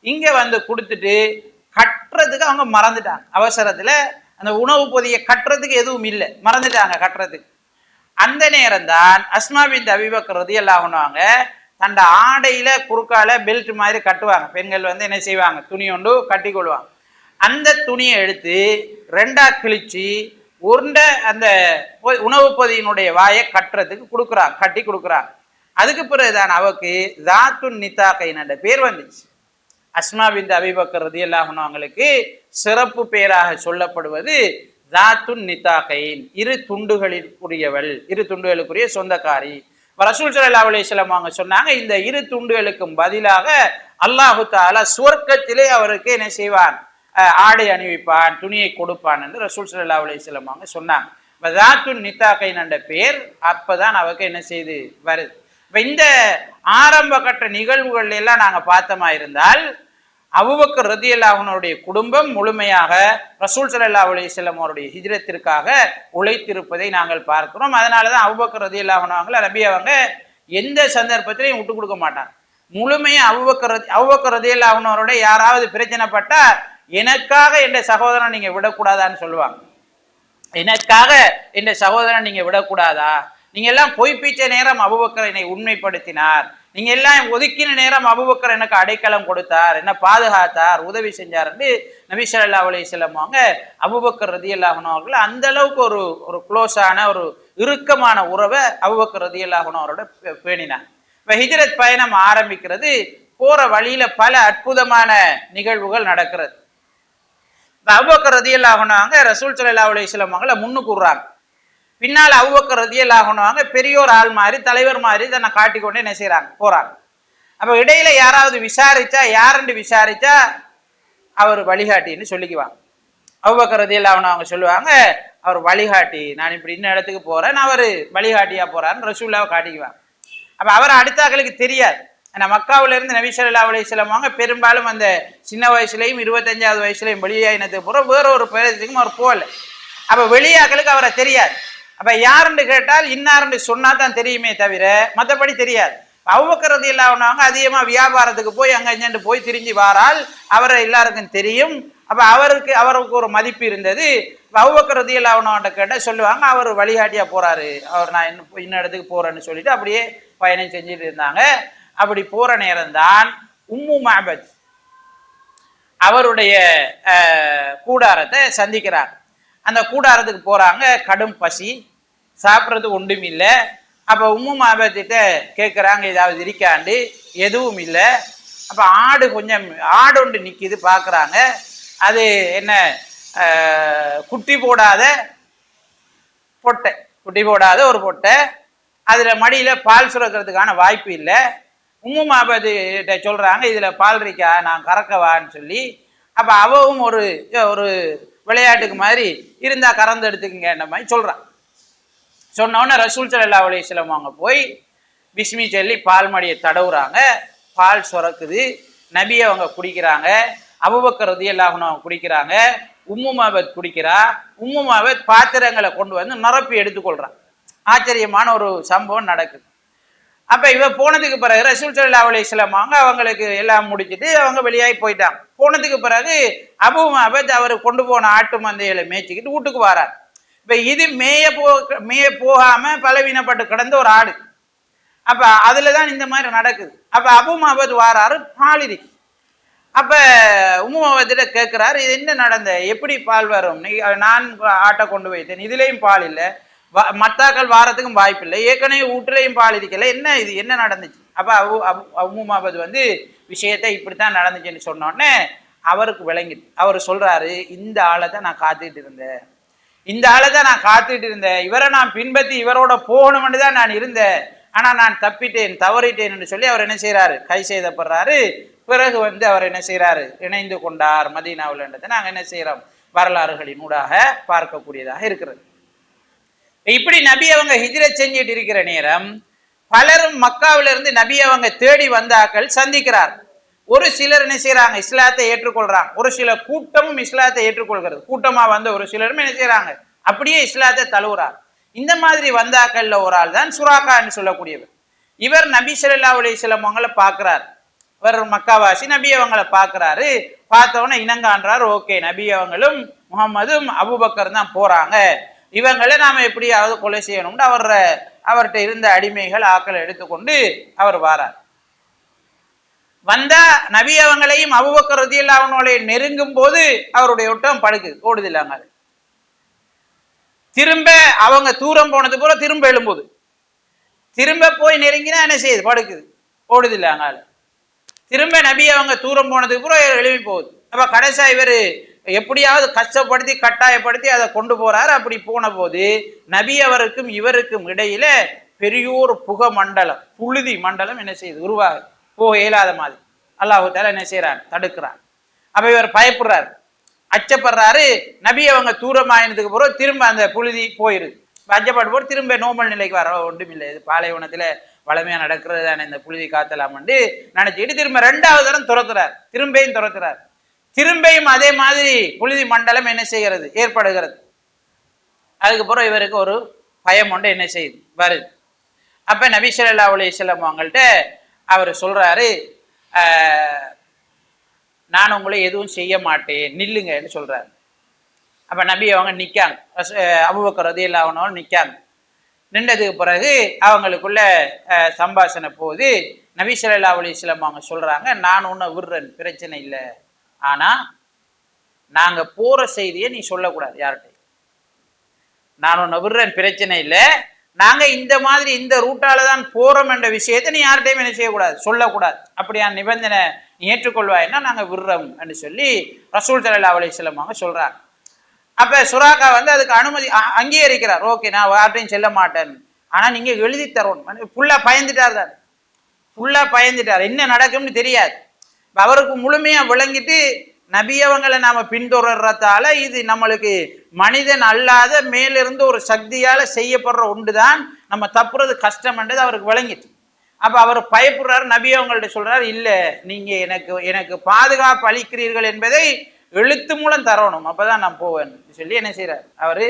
இங்க வந்து கொடுத்துட்டு கட்டுறதுக்கு அவங்க மறந்துட்டாங்க. அவசரத்துல அந்த உணவு பொதியை கட்டுறதுக்கு எதுவும் இல்லை, மறந்துட்டாங்க கட்டுறதுக்கு. அந்த நேரம் தான் அஸ்மா பின்த் அபீபக்கர் ரலியல்லாஹு அன்ஹு தண்ட ஆடையில குறுக்கால பெல்ட் மாதிரி கட்டுவாங்க. பெண்கள் வந்து என்ன செய்வாங்க, துணி ஒன்று கட்டி கொள்வாங்க. அந்த துணியை எடுத்து 2ஆ கிழிச்சு உருண்ட அந்த உணவு பொதியினுடைய வாயை கட்டி கொடுக்குறாங்க. அதுக்கு பிறகுதான் அவருக்கு தாத்துன் நித்தாக்கைன் என்ற பேர் வந்துச்சு. அஸ்மா பின்த் அபீ பக்கர் ரலியல்லாஹு அன்ஹு அவங்களுக்கு சிறப்பு பேராக சொல்லப்படுவது தாத்துன் நித்தாக்கைன், இரு துண்டுகளிற்குரியவள், இரு துண்டுகளுக்குரிய சொந்தக்காரி. ரசூல் ஸல்லல்லாஹு அலைஹி வஸல்லம் அவங்க சொன்னாங்க, இந்த இரு துண்டுகளுக்கும் பதிலாக அல்லாஹு தஆலா சுவர்க்கத்திலே அவருக்கு என்ன செய்வான், ஆடை அணிவிப்பான், துணியை கொடுப்பான் என்று ரசூல் ஸல்லல்லாஹு அலைஹி வஸல்லம் அவங்க சொன்னாங்க. தாத்துன் நித்தாக்கைன் என்ற பேர் அப்பதான் அவருக்கு என்ன செய்து வருது. இந்த ஆரம்ப கட்ட நிகழ்வுகள் எல்லாம் நாங்க பார்த்தமா இருந்தால் அபூபக்கர் ரலியல்லாஹு அன்ஹுடைய குடும்பம் முழுமையாக ரசூல் ஸல்லல்லாஹு அலைஹி வஸல்லம் அவருடைய ஹிஜ்ரத்திற்காக உழைத்திருப்பதை நாங்கள் பார்க்கிறோம். அதனாலதான் அபூபக்கர் ரலியல்லாஹு அன்ஹு நபி அவங்க எந்த சந்தர்ப்பத்திலையும் விட்டு கொடுக்க மாட்டாங்க. முழுமையா அபூபக்கர் ரலியல்லாஹு அன்ஹுவோட யாராவது பிரச்சனைப்பட்டா எனக்காக என்ற சகோதரன் நீங்க விடக்கூடாதான்னு சொல்லுவாங்க. எனக்காக என்ற சகோதரன் நீங்க விடக்கூடாதா, நீங்க எல்லாம் பொய் பீச்ச நேரம் அபூபக்கர் என்னை உண்மைப்படுத்தினார், நீங்க எல்லாம் ஒதுக்கின நேரம் அபூபக்கர் எனக்கு அடைக்கலம் கொடுத்தார், என்ன பாதுகாத்தார், உதவி செஞ்சார் என்று நபி ஸல்லல்லாஹு அலைஹி வஸல்லம் அவங்க அபூபக்கர் ரலியல்லாஹு அன்ஹு அவர்கள் அந்த அளவுக்கு ஒரு க்ளோஸான ஒரு இறுக்கமான உறவை அபூபக்கர் ரலியல்லாஹு அன்ஹு அவரோட பேணினார். இப்ப ஹிஜ்ரத் பயணம் ஆரம்பிக்கிறது. போற வழியில பல அற்புதமான நிகழ்வுகள் நடக்கிறது. அபூபக்கர் ரலியல்லாஹு அன்ஹு ரசூல் ஸல்லல்லாஹு அலைஹி வஸல்லம் அவங்களை முன்னுக்கு விடுறாங்க. பின்னால் அபூபக்கர் ரலியல்லாஹு அன்ஹு பெரியோர் ஆள் மாதிரி தலைவர் மாதிரி தன்னை காட்டிக்கொண்டே என்ன செய்யறாங்க, போறாங்க. அப்ப இடையில யாராவது விசாரிச்சா, யாருன்னு விசாரிச்சா அவர் வழிகாட்டின்னு சொல்லிக்குவாங்க. அபூபக்கர் ரலியல்லாஹு அன்ஹு அவங்க சொல்லுவாங்க, அவர் வழிகாட்டி, நான் இப்படி இன்ன இடத்துக்கு போறேன், அவர் வழிகாட்டியா போறாருன்னு ரசூலுல்லாஹ் காட்டிக்குவாங்க. அப்ப அவர் அடுத்தாக்களுக்கு தெரியாது. ஆனா மக்காவில இருந்து நபி ஸல்லல்லாஹு அலைஹி வஸல்லம் அவங்க பெரும்பாலும் அந்த சின்ன வயசுலயும் 25வது வயசுலயும் வெளியாயினதுக்கு பிறகு வேற ஒரு பிரதேசத்துக்கும் அவர் போகல. அப்ப வெளியாக்களுக்கு அவரை தெரியாது. அப்ப யாருன்னு கேட்டால் இன்னாருன்னு சொன்னா தான் தெரியுமே தவிர மற்றபடி தெரியாது. அபூபக்கர் ரலியல்லாஹு அன்ஹு அதிகமா வியாபாரத்துக்கு போய் அங்க இங்கன்னு போய் திரிஞ்சு வாரால், அவரை எல்லாருக்கும் தெரியும். அப்ப அவருக்கு ஒரு மதிப்பு இருந்தது. அபூபக்கர் ரலியல்லாஹு அன்ஹு கேட்ட சொல்லுவாங்க, அவர் வழிகாட்டியா போறாரு, அவர் நான் இன்ன இடத்துக்கு போறேன்னு சொல்லிட்டு அப்படியே பயணம் செஞ்சுட்டு இருந்தாங்க. அப்படி போற நேரம் தான் உம்மு மஅபத் அவருடைய கூடாரத்தை சந்திக்கிறாங்க. அந்த கூடாரத்துக்கு போறாங்க. கடும் பசி, சாப்பிட்றது ஒன்றும் இல்லை. அப்போ உம்மு மஅபத்திட்ட கேட்குறாங்க, ஏதாவது இருக்காண்டு, எதுவும் இல்லை. அப்போ ஆடு ஒன்று நிற்கிது, பார்க்குறாங்க. அது என்ன, குட்டி போடாத ஒரு பொட்டை, அதில் மடியில் பால் சுரக்கிறதுக்கான வாய்ப்பு இல்லை. உம்மு மஅபத்திட்ட சொல்கிறாங்க, இதில் பால் இருக்கா, நான் கறக்கவான்னு சொல்லி. அப்போ அவவும் ஒரு விளையாட்டுக்கு மாதிரி இருந்தால் கறந்து எடுத்துக்கங்கன்ற மாதிரி சொல்கிறான். சொன்னோன்னே ரசூல் ஸல்லல்லாஹு அலைஹி வஸல்லம் அவங்க போய் பிஸ்மி சொல்லி பால் மடியை தடவுறாங்க. பால் சுரக்குது. நபி அவங்க குடிக்கிறாங்க. அபூபக்கர் ரலியல்லாஹு அன்ஹு அவங்க குடிக்கிறாங்க. உம்மு மஅபத் குடிக்கிறா. உம்மு மஅபத் பாத்திரங்களை கொண்டு வந்து நிரப்பி எடுத்துக்கொள்றான். ஆச்சரியமான ஒரு சம்பவம் நடக்குது. அப்ப இவ போனதுக்கு பிறகு ரசூல் ஸல்லல்லாஹு அலைஹி வஸல்லம் அவங்களுக்கு எல்லாம் முடிச்சுட்டு அவங்க வெளியாகி போயிட்டாங்க. போனதுக்கு பிறகு அபூ மஅபத் அவர் கொண்டு போன ஆட்டு மந்தைகளை மேய்ச்சிக்கிட்டு வீட்டுக்கு வரார். இப்ப இது மேய போகாம பலவீனப்பட்டு கிடந்த ஒரு ஆடு. அப்ப அதுலதான் இந்த மாதிரி நடக்குது. அப்ப அபூ மஅபத் வாராரு, பால் இருக்கு. அப்ப உம்மு மஅபத்திட்ட கேட்கிறாரு, இது என்ன நடந்த, எப்படி பால் வரும், நான் ஆட்டை கொண்டு போயிட்டேன், இதுலயும் பால் இல்லை, மத்தாக்கள் வாரத்துக்கும் வாய்ப்பு இல்லை, ஏற்கனவே வீட்டுலையும் பால் இருக்கல, இது என்ன நடந்துச்சு? அப்ப உம்மு மஅபத் விஷயத்தை இப்படித்தான் நடந்துச்சுன்னு சொன்னோடனே அவருக்கு விளங்கிட்டு அவர் சொல்றாரு, இந்த ஆளை தான் நான் காத்துட்டு இருந்தேன், இவரை நான் பின்பற்றி இவரோட போகணும்னு தான் நான் இருந்தேன், ஆனா நான் தவறிட்டேன் என்று சொல்லி அவர் என்ன செய்யறாரு, கை செய்தப்படுறாரு. பிறகு அவர் என்ன செய்யறாரு, இணைந்து கொண்டார் மதீனாவில் என்றதை நாங்கள் என்ன செய்யறோம், வரலாறுகளின் ஊடாக பார்க்கக்கூடியதாக இருக்கிறது. இப்படி நபி அவங்க ஹிஜ்ரத் செஞ்சுட்டு இருக்கிற நேரம் பலரும் மக்காவிலிருந்து நபி அவங்க தேடி வந்தாக்கள் சந்திக்கிறார். ஒரு சிலர் என்ன செய்யறாங்க, இஸ்லாத்தை ஏற்றுக்கொள்றாங்க. ஒரு சில கூட்டமும் இஸ்லாத்தை ஏற்றுக்கொள்கிறது. கூட்டமா வந்த ஒரு சிலரும் என்ன செய்யறாங்க, அப்படியே இஸ்லாத்தை தழுவுறார். இந்த மாதிரி வந்தாக்கள்ல ஒரு ஆள் தான் சுராக்கா என்று சொல்லக்கூடியவர். இவர் நபி ஸல்லல்லாஹு அலைஹி வஸல்லம் அவங்களை பார்க்கிறார். இவர் மக்காவாசி. நபி அவங்களை பார்க்கிறாரு. பார்த்தவொன்னே இனங்கான்றார். ஓகே, நபி அவங்களும் முகம்மதும் அபூபக்கர் தான் போறாங்க, இவங்களை நாம எப்படியாவது கொலை செய்யணும்னு அவர்கிட்ட இருந்த அடிமைகள் ஆக்களை எடுத்துக்கொண்டு அவர் வாரார். வந்தா நபி அவங்களையும் அபூபக்கர் ரலியல்லாஹு அன்ஹு நெருங்கும் போது அவருடைய ஒட்டகம் படுக்குது, ஓடுதில்லாங்க. திரும்ப அவங்க தூரம் போனது போல திரும்ப எழும்போது, திரும்ப போய் நெருங்கினா என்ன செய்யுது, படுக்குது, ஓடுது இல்லை அங்கால. திரும்ப நபி அவங்க தூரம் போனதுக்கு கூட எழுப்பி போகுது. அப்ப கடைசியா இவர் எப்படியாவது கஷ்டப்படுத்தி கட்டாயப்படுத்தி அதை கொண்டு போறாரு. அப்படி போன போது நபி அவருக்கும் இவருக்கும் இடையில பெரியோர் புகை மண்டலம், புழுதி மண்டலம் என்ன செய்யுது, உருவாக போக இயலாத மாதிரி அல்லாஹ் தஆலா என்ன செய்யறான், தடுக்கிறான். அப்ப இவர் பயப்படுறாரு, அச்சப்படுறாரு. நபி அவங்க தூரமாயினதுக்கு பிறகு திரும்ப அந்த புழுதி போயிருது. அச்சப்பட்டு போது திரும்ப நோமல் நிலைக்கு வர ஒன்றும் இல்லை, இது பாலைவனத்துல வளமையா நடக்கிறது தானே, இந்த புழுதி காத்தலாம்னு நினைச்சுக்கிட்டு திரும்ப 2வது தரம் துரத்துறார். திரும்பியும் துரத்துறார். திரும்பியும் அதே மாதிரி புழுதி மண்டலம் என்ன செய்கிறது, ஏற்படுகிறது. அதுக்கப்புறம் இவருக்கு ஒரு பயம் ஒன்று என்ன செய்யுது, வருது. அப்ப நபி ஸல்லல்லாஹு அலைஹி வஸல்லம் அவங்கள்ட்ட அவர் சொல்றாரு, நான் உங்களை எதுவும் செய்ய மாட்டேன், நில்லுங்கன்னு சொல்றாரு. அப்ப நபி அவங்க நிக்காங்க, அபூபக்கர் ரலியல்லாஹு அன்ஹு நிக்காங்க. நின்றதுக்கு பிறகு அவங்களுக்குள்ள சம்பாஷணை போது நபி ஸல்லல்லாஹு அலைஹி வஸல்லம் அவங்க சொல்றாங்க, நான் உன்னை விடுறேன், பிரச்சனை இல்லை, ஆனா நாங்க போற செய்தியை நீ சொல்லக்கூடாது யார்கிட்ட. நான் உன்னை விடுறேன், பிரச்சனை இல்லை, நாங்க இந்த மாதிரி இந்த ரூட்டால தான் போறோம் என்ற விஷயத்தை நீ யார்கிட்டையும் என்ன செய்யக்கூடாது, சொல்லக்கூடாது. அப்படியான நிபந்தனை நீ ஏற்றுக்கொள்வாய்னா நாங்க விடுறோம் என்று சொல்லி ரசூல் ஸல்லல்லாஹு அலைஹி வஸல்லம் அவங்க சொல்றாங்க. அப்ப சுராக்கா அதுக்கு அனுமதி அங்கீகரிக்கிறார். ஓகே, நான் யார்ட்டையும் செல்ல மாட்டேன், ஆனா நீங்க எழுதி தரணும். ஃபுல்லா பயந்துட்டார் தான், ஃபுல்லா பயந்துட்டார், என்ன நடக்கும்னு தெரியாது. அவருக்கு முழுமையா விளங்கிட்டு நபியவங்களை நாம பின்தொடர்றதால இது நம்மளுக்கு மனிதன் அல்லாத மேலிருந்து ஒரு சக்தியால செய்யப்படுற ஒன்றுதான், நம்ம தப்புறது கஷ்டம்ன்றது அவருக்கு விளங்கிட்டு. அப்ப அவர் பயப்படுறாரு. நபியவங்கள்ட்ட சொல்றாரு, இல்ல நீங்க எனக்கு பாதுகாப்பு அளிக்கிறீர்கள் என்பதை எழுத்து மூலம் தரணும், அப்பதான் நான் போவேன் சொல்லி என்ன செய்யறாரு, அவரு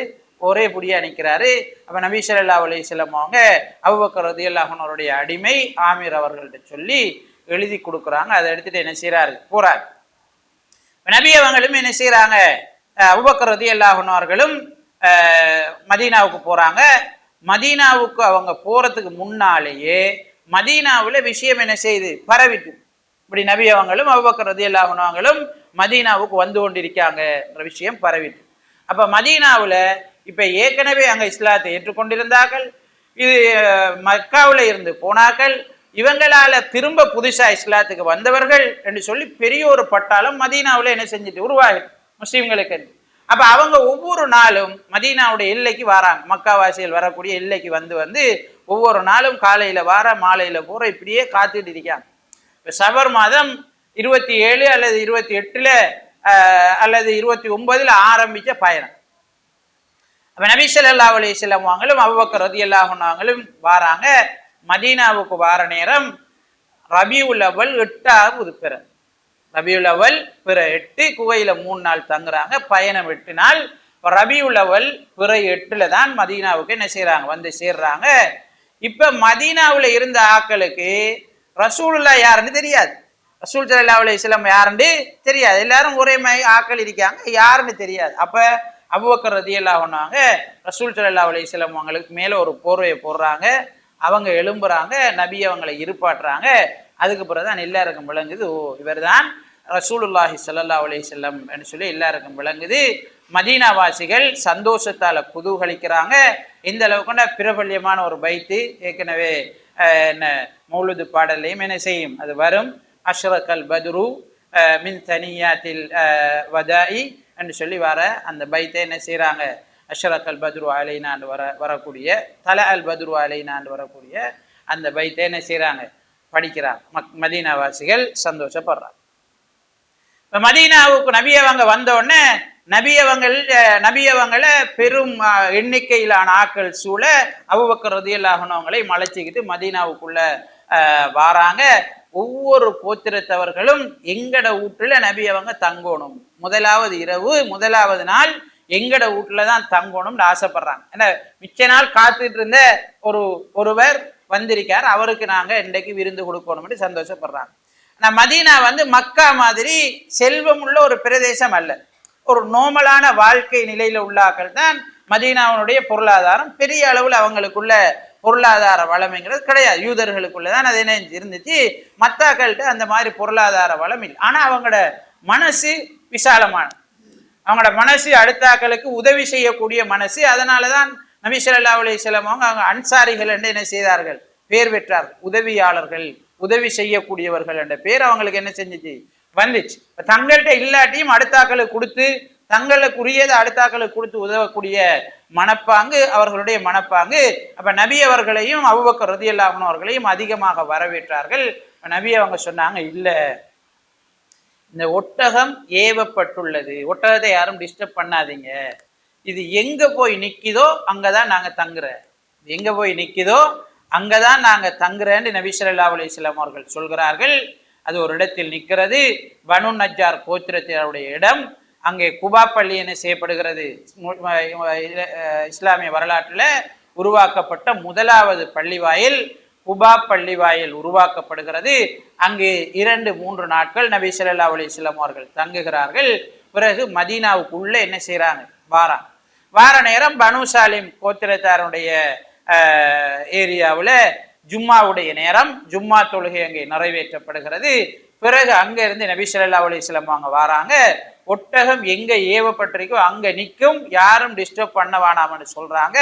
ஒரே புடியா நிற்கிறாரு. அப்ப நபி ஸல்லல்லாஹு அலைஹி வஸல்லம் அவங்க அபூபக்கர் ரலியல்லாஹு அன்ஹுடைய அடிமை ஆமீர் அவர்கள்ட்ட சொல்லி எழுதி கொடுக்குறாங்க. அதை எடுத்துட்டு என்ன செய்யறாரு, போறாரு. நபி அவங்களும் என்ன செய்யறாங்க, அபூபக்கர் ரலியல்லாஹு அன்ஹு அவர்களும் மதீனாவுக்கு போறாங்க. மதீனாவுக்கு அவங்க போறதுக்கு முன்னாலேயே மதீனாவுல விஷயம் என்ன செய்யுது, பரவிட்டு. இப்படி நபி அவங்களும் அபூபக்கர் ரலியல்லாஹு அன்ஹு அவங்களும் மதீனாவுக்கு வந்து கொண்டிருக்காங்க என்ற விஷயம் பரவிட்டு. அப்ப மதீனாவுல இப்ப ஏற்கனவே அங்க இஸ்லாத்தை ஏற்றுக்கொண்டிருந்தார்கள், இது மக்காவுல இருந்து போனார்கள், இவங்களால திரும்ப புதுசா இஸ்லாத்துக்கு வந்தவர்கள் என்று சொல்லி பெரிய ஒரு பட்டாளம் மதீனாவுல என்ன செஞ்சுட்டு உருவாகி முஸ்லீம்களுக்கு. அப்ப அவங்க ஒவ்வொரு நாளும் மதீனாவுடைய எல்லைக்கு வராங்க, மக்காவாசிகள் வரக்கூடிய எல்லைக்கு வந்து ஒவ்வொரு நாளும் காலையில வார மாலையில போற இப்படியே காத்துட்டு இருக்காங்க. இப்ப சஃபர் மாதம் 27 அல்லது 28 அல்லது 29 ஆரம்பிச்ச பயணம். அப்ப நபி ஸல்லல்லாஹு அலைஹி வஸல்லம் அவங்களும் அபூபக்கர் ரலியல்லாஹு அன்ஹு அவங்களும் வாராங்க. மதீனாவுக்கு வார நேரம் ரபியுல் அவ்வல் 8வது பிற, ரபியுல் அவ்வல் பிற 8, குவையில 3 நாள் தங்குறாங்க, பயணம் 8 நாள். ரபியுல் அவ்வல் பிற 8 தான் மதீனாவுக்கு என்ன செய்யறாங்க, வந்து சேர்றாங்க. இப்ப மதீனாவுல இருந்த ஆக்களுக்கு ரசூலுல்லாஹ் யாருன்னு தெரியாது, ரசூல் ஸல்லல்லாஹு அலைஹி வஸல்லம் யாருன்னு தெரியாது, எல்லாரும் ஒரே மாதிரி ஆக்கள் இருக்காங்க, யாருன்னு தெரியாது. அப்ப அபூபக்கர் ரலியல்லாஹு அன்ஹு ரசூல் ஸல்லல்லாஹு அலைஹி வஸல்லம் அவங்களுக்கு மேல ஒரு போர்வையை போடுறாங்க, அவங்க எழும்புறாங்க, நபி அவங்களை இருப்பாட்டுறாங்க. அதுக்கு பிறகுதான் எல்லாருக்கும் விளங்குது, ஓ இவர் தான் ரசூலுல்லாஹி ஸல்லல்லாஹு அலைஹி வஸல்லம் என்று சொல்லி எல்லாருக்கும் விளங்குது. மதீனாவாசிகள் சந்தோஷத்தால குதூகலிக்கிறாங்க. இந்த அளவுக்கு பிரபல்யமான ஒரு பைத்து ஏற்கனவே என்ன மௌலுது பாடல்லையும் என்ன செய்யும், அது வரும். அஷ்ரகல் பத்ரு மின் தனியாத்தில் வதாஇ என்று சொல்லி வர அந்த பைத்தை என்ன செய்யறாங்க, அஷ்ரகல் பத்ரு அலைனாண்டு வரக்கூடிய தல அல் பத்ரு அலைனாண்டு வரக்கூடிய அந்த பைத்தை என்ன செய்யறாங்க, படிக்கிறாங்க. மதீனாவாசிகள் சந்தோஷப்படுறாங்க. இப்ப மதீனாவுக்கு நபி அவங்க வந்த உடனே நபி அவங்களை பெரும் எண்ணிக்கையிலான ஆக்கள் சூழ அபூபக்கர் ரலியல்லாஹு அன்ஹு அவங்களை மலைச்சிக்கிட்டு மதீனாவுக்குள்ள வாராங்க. ஒவ்வொரு கோத்திரத்தவர்களும் எங்கட வீட்டுல நபி அவங்க தங்கணும், முதலாவது இரவு முதலாவது நாள் எங்கட வீட்டுல தான் தங்கணும்னு ஆசைப்படுறாங்க. ஏன்னா மிச்ச நாள் காத்துட்டு இருந்த ஒருவர் வந்திருக்கார், அவருக்கு நாங்க இன்றைக்கு விருந்து கொடுக்கணும்னு சந்தோஷப்படுறாங்க. ஆனா மதீனா மக்கா மாதிரி செல்வம் உள்ள ஒரு பிரதேசம் அல்ல, ஒரு நோமலான வாழ்க்கை நிலையில உள்ளாக்கள் தான். மதீனாவுடைய பொருளாதாரம் பெரிய அளவுல அவங்களுக்குள்ள பொருளாதார வளமைங்கிறது கிடையாது, யூதர்களுக்குள்ளதான் அது என்ன இருந்துச்சு, மத்தாக்கள்கிட்ட அந்த மாதிரி பொருளாதார வளம் இல்லை. ஆனா அவங்களோட மனசு விசாலமான, அவங்களோட மனசு அடுத்தாக்களுக்கு உதவி செய்யக்கூடிய மனசு. அதனாலதான் நபி ஸல்லல்லாஹு அலைஹி வஸல்லம் அவங்க அன்சாரிகள் என்று என்ன செய்தார்கள், பேர் பெற்றார்கள். உதவியாளர்கள், உதவி செய்யக்கூடியவர்கள் என்ற பேர் அவங்களுக்கு என்ன செஞ்சிச்சு, வந்துச்சு. தங்கள்கிட்ட இல்லாட்டியும் அடுத்தாக்களுக்கு கொடுத்து, தங்களுக்குரியதை அடுத்தாக்களுக்கு கொடுத்து உதவக்கூடிய மனப்பாங்கு அவர்களுடைய மனப்பாங்கு. அப்ப நபி அவர்களையும் அபூபக்கர் ரலியல்லாஹு அன்ஹு அவர்களையும் அதிகமாக வரவேற்றார்கள். நபி அவங்க சொன்னாங்க, இல்ல, இந்த ஒட்டகம் ஏவப்பட்டுள்ளது, ஒட்டகத்தை யாரும் டிஸ்டர்ப் பண்ணாதீங்க, இது எங்க போய் நிக்குதோ அங்கதான் நாங்க தங்குறேன், எங்க போய் நிக்குதோ அங்கதான் நாங்க தங்குறேன்னு நபி ஸல்லல்லாஹு அலைஹி வஸல்லம் அவர்கள் சொல்கிறார்கள். அது ஒரு இடத்தில் நிற்கிறது, பனு நஜ்ஜார் கோத்திரத்தினுடைய இடம். அங்கே குபா பள்ளி என்ன செய்யப்படுகிறது, இஸ்லாமிய வரலாற்றில் உருவாக்கப்பட்ட முதலாவது பள்ளிவாயில் குபா பள்ளிவாயில் உருவாக்கப்படுகிறது. அங்கு 2-3 நாட்கள் நபி ஸல்லல்லாஹு அலைஹி வஸல்லம் அவர்கள் தங்குகிறார்கள். பிறகு மதீனாவுக்குள்ள என்ன செய்யறாங்க, வார நேரம் பனு சாலிம் கோத்திரத்தாருடைய ஏரியாவில் ஜும்மாவுடைய நேரம், ஜும்மா தொழுகை அங்கே நிறைவேற்றப்படுகிறது. பிறகு அங்க இருந்து நபி ஸல்லல்லாஹு அலைஹி வஸல்லம் அவங்க வராங்க. ஒட்டகம் எங்க ஏவப்பட்டிருக்கோ அங்க நிற்கும், யாரும் டிஸ்டர்ப் பண்ண வேணாம்னு சொல்றாங்க.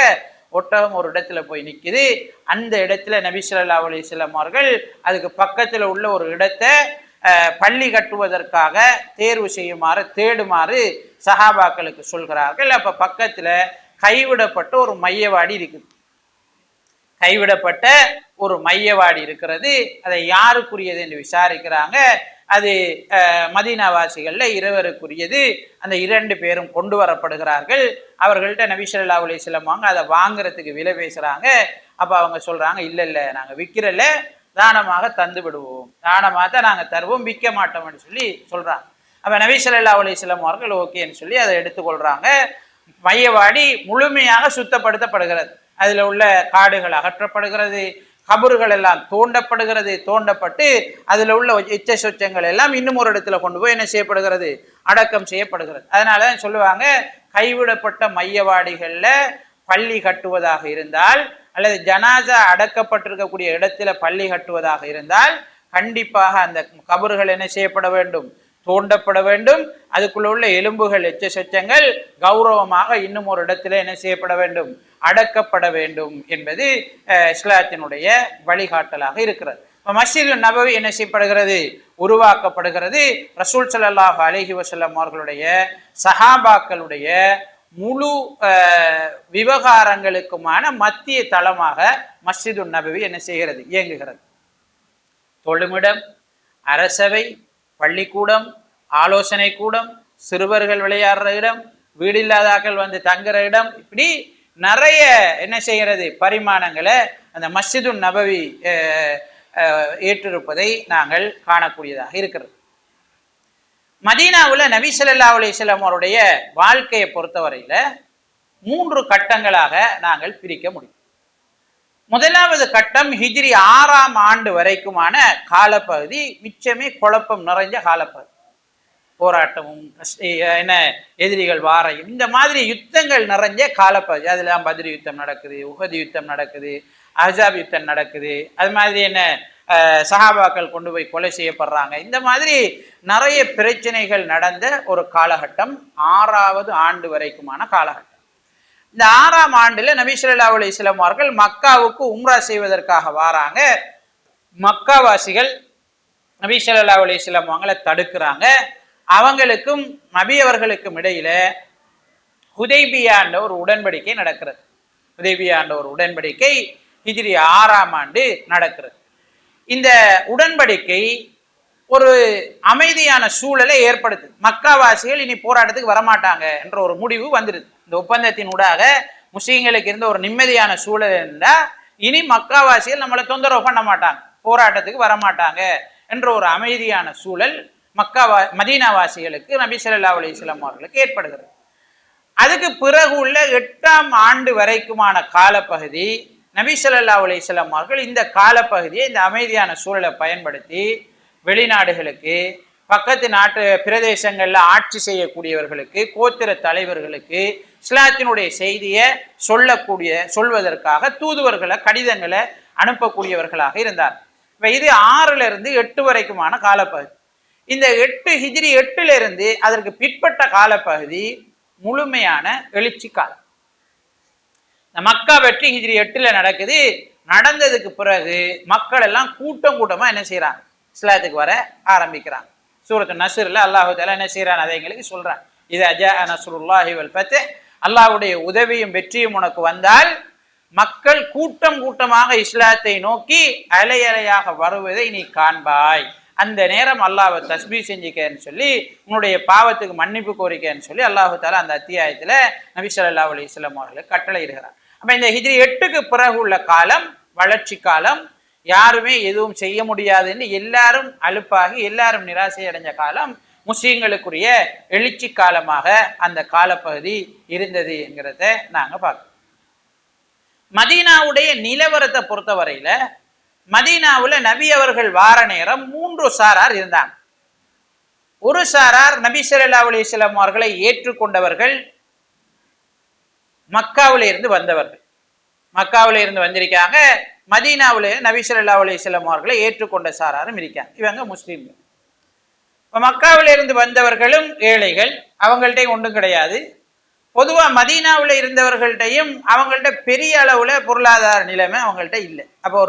ஒட்டகம் ஒரு இடத்துல போய் நிற்குது. அந்த இடத்துல நபி ஸல்லல்லாஹு அலைஹி வஸல்லம் அவர்கள் அதுக்கு பக்கத்துல உள்ள ஒரு இடத்தை பள்ளி கட்டுவதற்காக தேர்வு செய்யுமாறு, தேடுமாறு சஹாபாக்களுக்கு சொல்கிறார்கள். அப்ப பக்கத்துல கைவிடப்பட்ட ஒரு மையவாடி இருக்குது, கைவிடப்பட்ட ஒரு மையவாடி இருக்கிறது. அதை யாருக்குரியது என்று விசாரிக்கிறாங்க. அது மதீனாவாசிகள்ல இருவருக்குரியது. அந்த 2 பேரும் கொண்டு வரப்படுகிறார்கள். அவர்கள்ட்ட நபி ஸல்லல்லாஹு அலைஹி வஸல்லம் வாங்க அதை வாங்குறதுக்கு விலை பேசுறாங்க. அப்ப அவங்க சொல்றாங்க, இல்ல இல்ல, நாங்க விற்கிறல, தானமாக தந்து விடுவோம், தானமாக தான் நாங்க தருவோம், விற்க மாட்டோம்னு சொல்லி சொல்றாங்க. அப்ப நபி ஸல்லல்லாஹு அலைஹி வஸல்லம் அவர்கள் ஓகேன்னு சொல்லி அதை எடுத்துக்கொள்றாங்க. மையவாடி முழுமையாக சுத்தப்படுத்தப்படுகிறது. அதுல உள்ள காடுகள் அகற்றப்படுகிறது, கபறுகள் எல்லாம் தோண்டப்படுகிறது. தோண்டப்பட்டு அதுல உள்ள எச்ச சொச்சங்கள் எல்லாம் இன்னும் ஒரு இடத்துல கொண்டு போய் என்ன செய்யப்படுகிறது, அடக்கம் செய்யப்படுகிறது. அதனாலதான் சொல்லுவாங்க, கைவிடப்பட்ட மையவாடிகள்ல பள்ளி கட்டுவதாக இருந்தால், அல்லது ஜனாசா அடக்கப்பட்டிருக்கக்கூடிய இடத்துல பள்ளி கட்டுவதாக இருந்தால், கண்டிப்பாக அந்த கபறுகள் என்ன செய்யப்பட வேண்டும், தோண்டப்பட வேண்டும். அதுக்குள்ள உள்ள எலும்புகள், எச்ச சொச்சங்கள் கௌரவமாக இன்னும் ஒரு இடத்துல என்ன செய்யப்பட வேண்டும், அடக்கப்பட வேண்டும் என்பது இஸ்லாத்தினுடைய வழிகாட்டலாக இருக்கிறது. மஸ்ஜிது நபவி என்ன செய்யப்படுகிறது, உருவாக்கப்படுகிறது. ரசூல் ஸல்லல்லாஹு அலைஹி வஸல்லம் அவர்களுடைய சஹாபாக்களுடைய முழு விவகாரங்களுக்குமான மத்திய தளமாக மஸ்ஜிது நபவி என்ன செய்கிறது, இயங்குகிறது. தொழுமிடம், அரசவை, பள்ளிக்கூடம், ஆலோசனை கூடம், சிறுவர்கள் விளையாடுற இடம், வீடில்லாதாக்கள் வந்து தங்குற இடம், இப்படி நிறைய என்ன செய்கிறது, பரிமாணங்களை அந்த மஸ்ஜிது நபவி ஏற்றிருப்பதை நாங்கள் காணக்கூடியதாக இருக்கிறது. மதீனாவுல நபி ஸல்லல்லாஹு அலைஹி வஸல்லம் அவருடைய வாழ்க்கையை பொறுத்தவரையில 3 கட்டங்களாக நாங்கள் பிரிக்க முடியும். முதலாவது கட்டம் ஹிஜ்ரி 6ஆம் ஆண்டு வரைக்குமான காலப்பகுதி. மிச்சமே குழப்பம் நிறைஞ்ச காலப்பகுதி. போராட்டமும் என்ன எதிரிகள் வாரையும் இந்த மாதிரி யுத்தங்கள் நிறைஞ்ச காலப்பகுதி. அதுல பத்ர் யுத்தம் நடக்குது, உஹது யுத்தம் நடக்குது, அஹ்ஸாப் யுத்தம் நடக்குது. அது மாதிரி என்ன சஹாபாக்கள் கொண்டு போய் கொலை செய்யப்படுறாங்க. இந்த மாதிரி நிறைய பிரச்சனைகள் நடந்த ஒரு காலகட்டம் 6வது ஆண்டு வரைக்குமான காலகட்டம். இந்த 6ஆம் ஆண்டுல நபி ஸல்லல்லாஹு அலைஹி வஸல்லம் அவர்கள் மக்காவுக்கு உம்ரா செய்வதற்காக வராங்க. மக்காவாசிகள் நபி ஸல்லல்லாஹு அலைஹி வஸல்லம் அவங்களை தடுக்கிறாங்க. அவங்களுக்கும் நபி அவர்களுக்கும் இடையில ஹுதைபியான்ற ஒரு உடன்படிக்கை நடக்கிறது. ஹுதைபியான்ற ஒரு உடன்படிக்கை ஹிஜ்ரி 6ஆம் ஆண்டு நடக்கிறது. இந்த உடன்படிக்கை ஒரு அமைதியான சூழலை ஏற்படுத்து. மக்காவாசிகள் இனி போராட்டத்துக்கு வரமாட்டாங்க என்ற ஒரு முடிவு வந்துடுது. இந்த ஒப்பந்தத்தின் ஊடாக முஸ்லீம்களுக்கு இருந்த ஒரு நிம்மதியான சூழல் இருந்தா இனி மக்காவாசிகள் நம்மளை தொந்தரவு பண்ண மாட்டாங்க, போராட்டத்துக்கு வரமாட்டாங்க என்ற ஒரு அமைதியான சூழல் மதீனாவாசிகளுக்கு நபி ஸல்லல்லாஹு அலைஹி வஸல்லம் அவர்களுக்கு ஏற்படுகிறது. அதுக்கு பிறகு உள்ள 8ஆம் ஆண்டு வரைக்குமான காலப்பகுதி நபி ஸல்லல்லாஹு அலைஹி வஸல்லம் அவர்கள் இந்த காலப்பகுதியை, இந்த அமைதியான சூழலை பயன்படுத்தி வெளிநாடுகளுக்கு, பக்கத்து நாட்டு பிரதேசங்கள்ல ஆட்சி செய்யக்கூடியவர்களுக்கு, கோத்திர தலைவர்களுக்கு இஸ்லாத்தினுடைய செய்தியை சொல்வதற்காக தூதுவர்களை, கடிதங்களை அனுப்பக்கூடியவர்களாக இருந்தார். இப்ப இது 6லிருந்து 8 வரைக்குமான காலப்பகுதி. இந்த 8 ஹிஜ்ரி 8ல இருந்து அதற்கு பிற்பட்ட காலப்பகுதி முழுமையான எழுச்சி காலம். இந்த மக்கா வெற்றி ஹிஜ்ரி 8ல நடக்குது. நடந்ததுக்கு பிறகு மக்கள் எல்லாம் கூட்டம் கூட்டமா என்ன செய்யறாங்க, இஸ்லாத்துக்கு வர ஆரம்பிக்கிறாங்க. சூரத்து நஸ்ர்ல அல்லாஹு தஆலா என்ன செய்யறான், அதை எங்களுக்கு சொல்றான். இது அஜா நஸ்ருல்லாஹி வல் ஃபத்ஹ், அல்லாஹ்வுடைய உதவியும் வெற்றியும் உனக்கு வந்தால் மக்கள் கூட்டம் கூட்டமாக இஸ்லாத்தை நோக்கி அலை அலையாக வருவதை நீ காண்பாய். அந்த நேரம் அல்லாஹ்வை தஸ்பீஹ் செஞ்சுக்கன்னு சொல்லி உன்னுடைய பாவத்துக்கு மன்னிப்பு கோரிக்கைன்னு சொல்லி அல்லாஹு தஆலா அந்த அத்தியாயத்துல நபி ஸல்லல்லாஹு அலைஹி வஸல்லம் அவர்களுக்கு கட்டளை இடுகிறார். அப்ப இந்த ஹிஜ்ரி 8க்கு பிறகு உள்ள காலம் வளர்ச்சி காலம். யாருமே எதுவும் செய்ய முடியாதுன்னு எல்லாரும் அலுப்பாகி எல்லாரும் நிராசை அடைஞ்ச காலம். முஸ்லிம்களுக்குரிய எழுச்சி காலமாக அந்த காலப்பகுதி இருந்தது என்கிறத நாங்க பார்க்கணும். மதீனாவுடைய நிலவரத்தை பொறுத்தவரையில மதீனாவுல நபி அவர்கள் வார நேரம் 3 சாரார் இருந்தாங்க. ஒரு சாரார் நபி ஸல்லல்லாஹு அலைஹி வஸல்லம் அவர்களை ஏற்றுக்கொண்டவர்கள், மக்காவில இருந்து வந்தவர்கள். மக்காவில இருந்து வந்திருக்காங்க. மதீனாவில நபி ஸல்லல்லாஹு அலைஹி வஸல்லம் அவர்களை ஏற்றுக்கொண்ட சாராரும் இருக்காங்க. இவங்க முஸ்லீம்கள். மக்காவில இருந்து வந்தவர்களும் ஏழைகள், அவங்கள்ட்டையும் ஒன்றும் கிடையாது. பொதுவா மதீனாவில் இருந்தவர்கள்ட்டையும் அவங்கள்ட்ட பெரிய அளவுல பொருளாதார நிலைமை அவங்கள்ட்ட இல்லை. அப்போ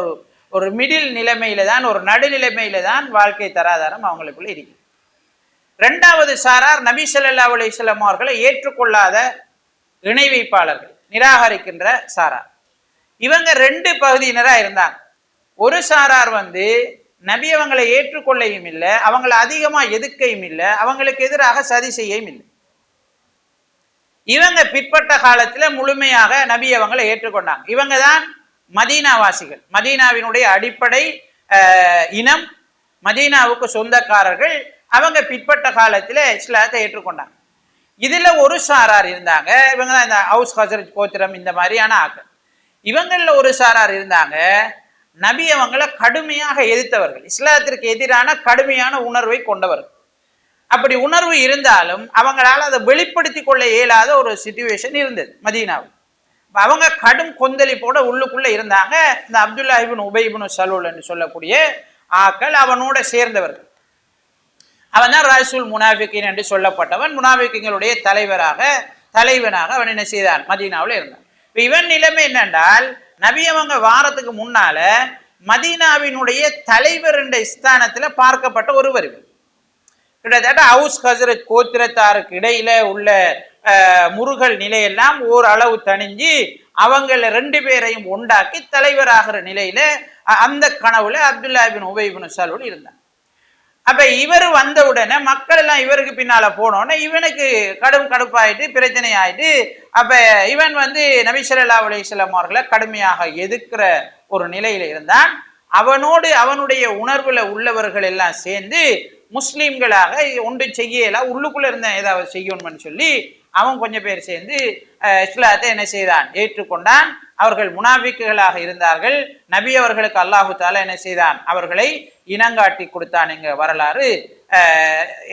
ஒரு மிடில் நிலைமையில தான், ஒரு நடுநிலைமையில தான் வாழ்க்கை தராதாரம் அவங்களுக்குள்ள இருக்கு. 2வது சாரார் நபி ஸல்லல்லாஹு அலைஹி வஸல்லம் அவர்களை ஏற்றுக்கொள்ளாத இணை வைப்பாளர்கள், நிராகரிக்கின்ற சாரார். இவங்க 2 பகுதியினரா இருந்தாங்க. ஒரு சாரார் நபி அவங்களை ஏற்றுக்கொள்ளையும் இல்லை, அவங்களை அதிகமா எதிர்க்கையும் இல்லை, அவங்களுக்கு எதிராக சதி செய்யவும் இல்லை. இவங்க பிற்பட்ட காலத்துல முழுமையாக நபி அவங்களை ஏற்றுக்கொண்டாங்க. இவங்க தான் மதீனாவாசிகள், மதீனாவினுடைய அடிப்படை இனம், மதீனாவுக்கு சொந்தக்காரர்கள். அவங்க பிற்பட்ட காலத்துல இஸ்லாத்தை ஏற்றுக்கொண்டாங்க. இதுல ஒரு சாரார் இருந்தாங்க, இவங்க தான் இந்த ஹவுஸ் ஹஸரஜ் கோத்திரம், இந்த மாதிரியான ஆக்கள். இவங்கள ஒரு சாரார் இருந்தாங்க, நபி அவங்களை கடுமையாக எதிர்த்தவர்கள், இஸ்லாத்திற்கு எதிரான கடுமையான உணர்வை கொண்டவர்கள். அப்படி உணர்வு இருந்தாலும் அவங்களால அதை வெளிப்படுத்தி கொள்ள இயலாத ஒரு சிச்சுவேஷன் இருந்தது மதீனாவில். அவங்க கடும் கொந்தளிப்போட உள்ளுக்குள்ள இருந்தாங்க. இந்த அப்துல்லா இப்னு உபை இப்னு சலூல் என்று சொல்லக்கூடிய ஆக்கள் அவனோட சேர்ந்தவர்கள். அவன் தான் ரசூல் முனாஃபிகீன் என்று சொல்லப்பட்டவன். முனாஃபிகீன்களுடைய தலைவனாக அவன் என்ன செய்தான், மதீனாவில் இருந்தான். இப்போ இவன் நிலைமை என்னென்றால், நபி அவங்க வாரத்துக்கு முன்னால மதீனாவினுடைய தலைவர் என்ற ஸ்தானத்துல பார்க்கப்பட்ட ஒருவர். கிட்டத்தட்ட ஹவுஸ் ஹஸரஜ் கோத்திரத்தாருக்கு இடையில உள்ள முருகல் நிலையெல்லாம் ஓரளவு தணிஞ்சு அவங்கள 2 பேரையும் உண்டாக்கி தலைவராகிற நிலையில அந்த கனவுல அப்துல்லா இப்னு உபை இப்னு சலூல் இருந்தார். அப்ப இவர் வந்த உடனே மக்கள் எல்லாம் இவருக்கு பின்னால போனோடனே இவனுக்கு கடுப்பாயிட்டு, பிரச்சனை ஆயிட்டு. அப்ப இவன் நபி ஸல்லல்லாஹு அலைஹி வஸல்லம் அவர்களை கடுமையாக எதிர்க்கிற ஒரு நிலையில இருந்தான். அவனோடு அவனுடைய உணர்வுல உள்ளவர்கள் எல்லாம் சேர்ந்து முஸ்லீம்களாக ஒன்று செய்யலாம், உள்ளுக்குள்ள இருந்த ஏதாவது செய்யணும்னு சொல்லி அவன் கொஞ்சம் பேர் சேர்ந்து இஸ்லாத்தை என்ன செய்தான், ஏற்றுக்கொண்டான். அவர்கள் முனாஃபிக்குகளாக இருந்தார்கள். நபி அவர்களுக்கு அல்லாஹு தஆலா என்ன செய்தான், அவர்களை இனங்காட்டி கொடுத்தான். எங்க வரலாறு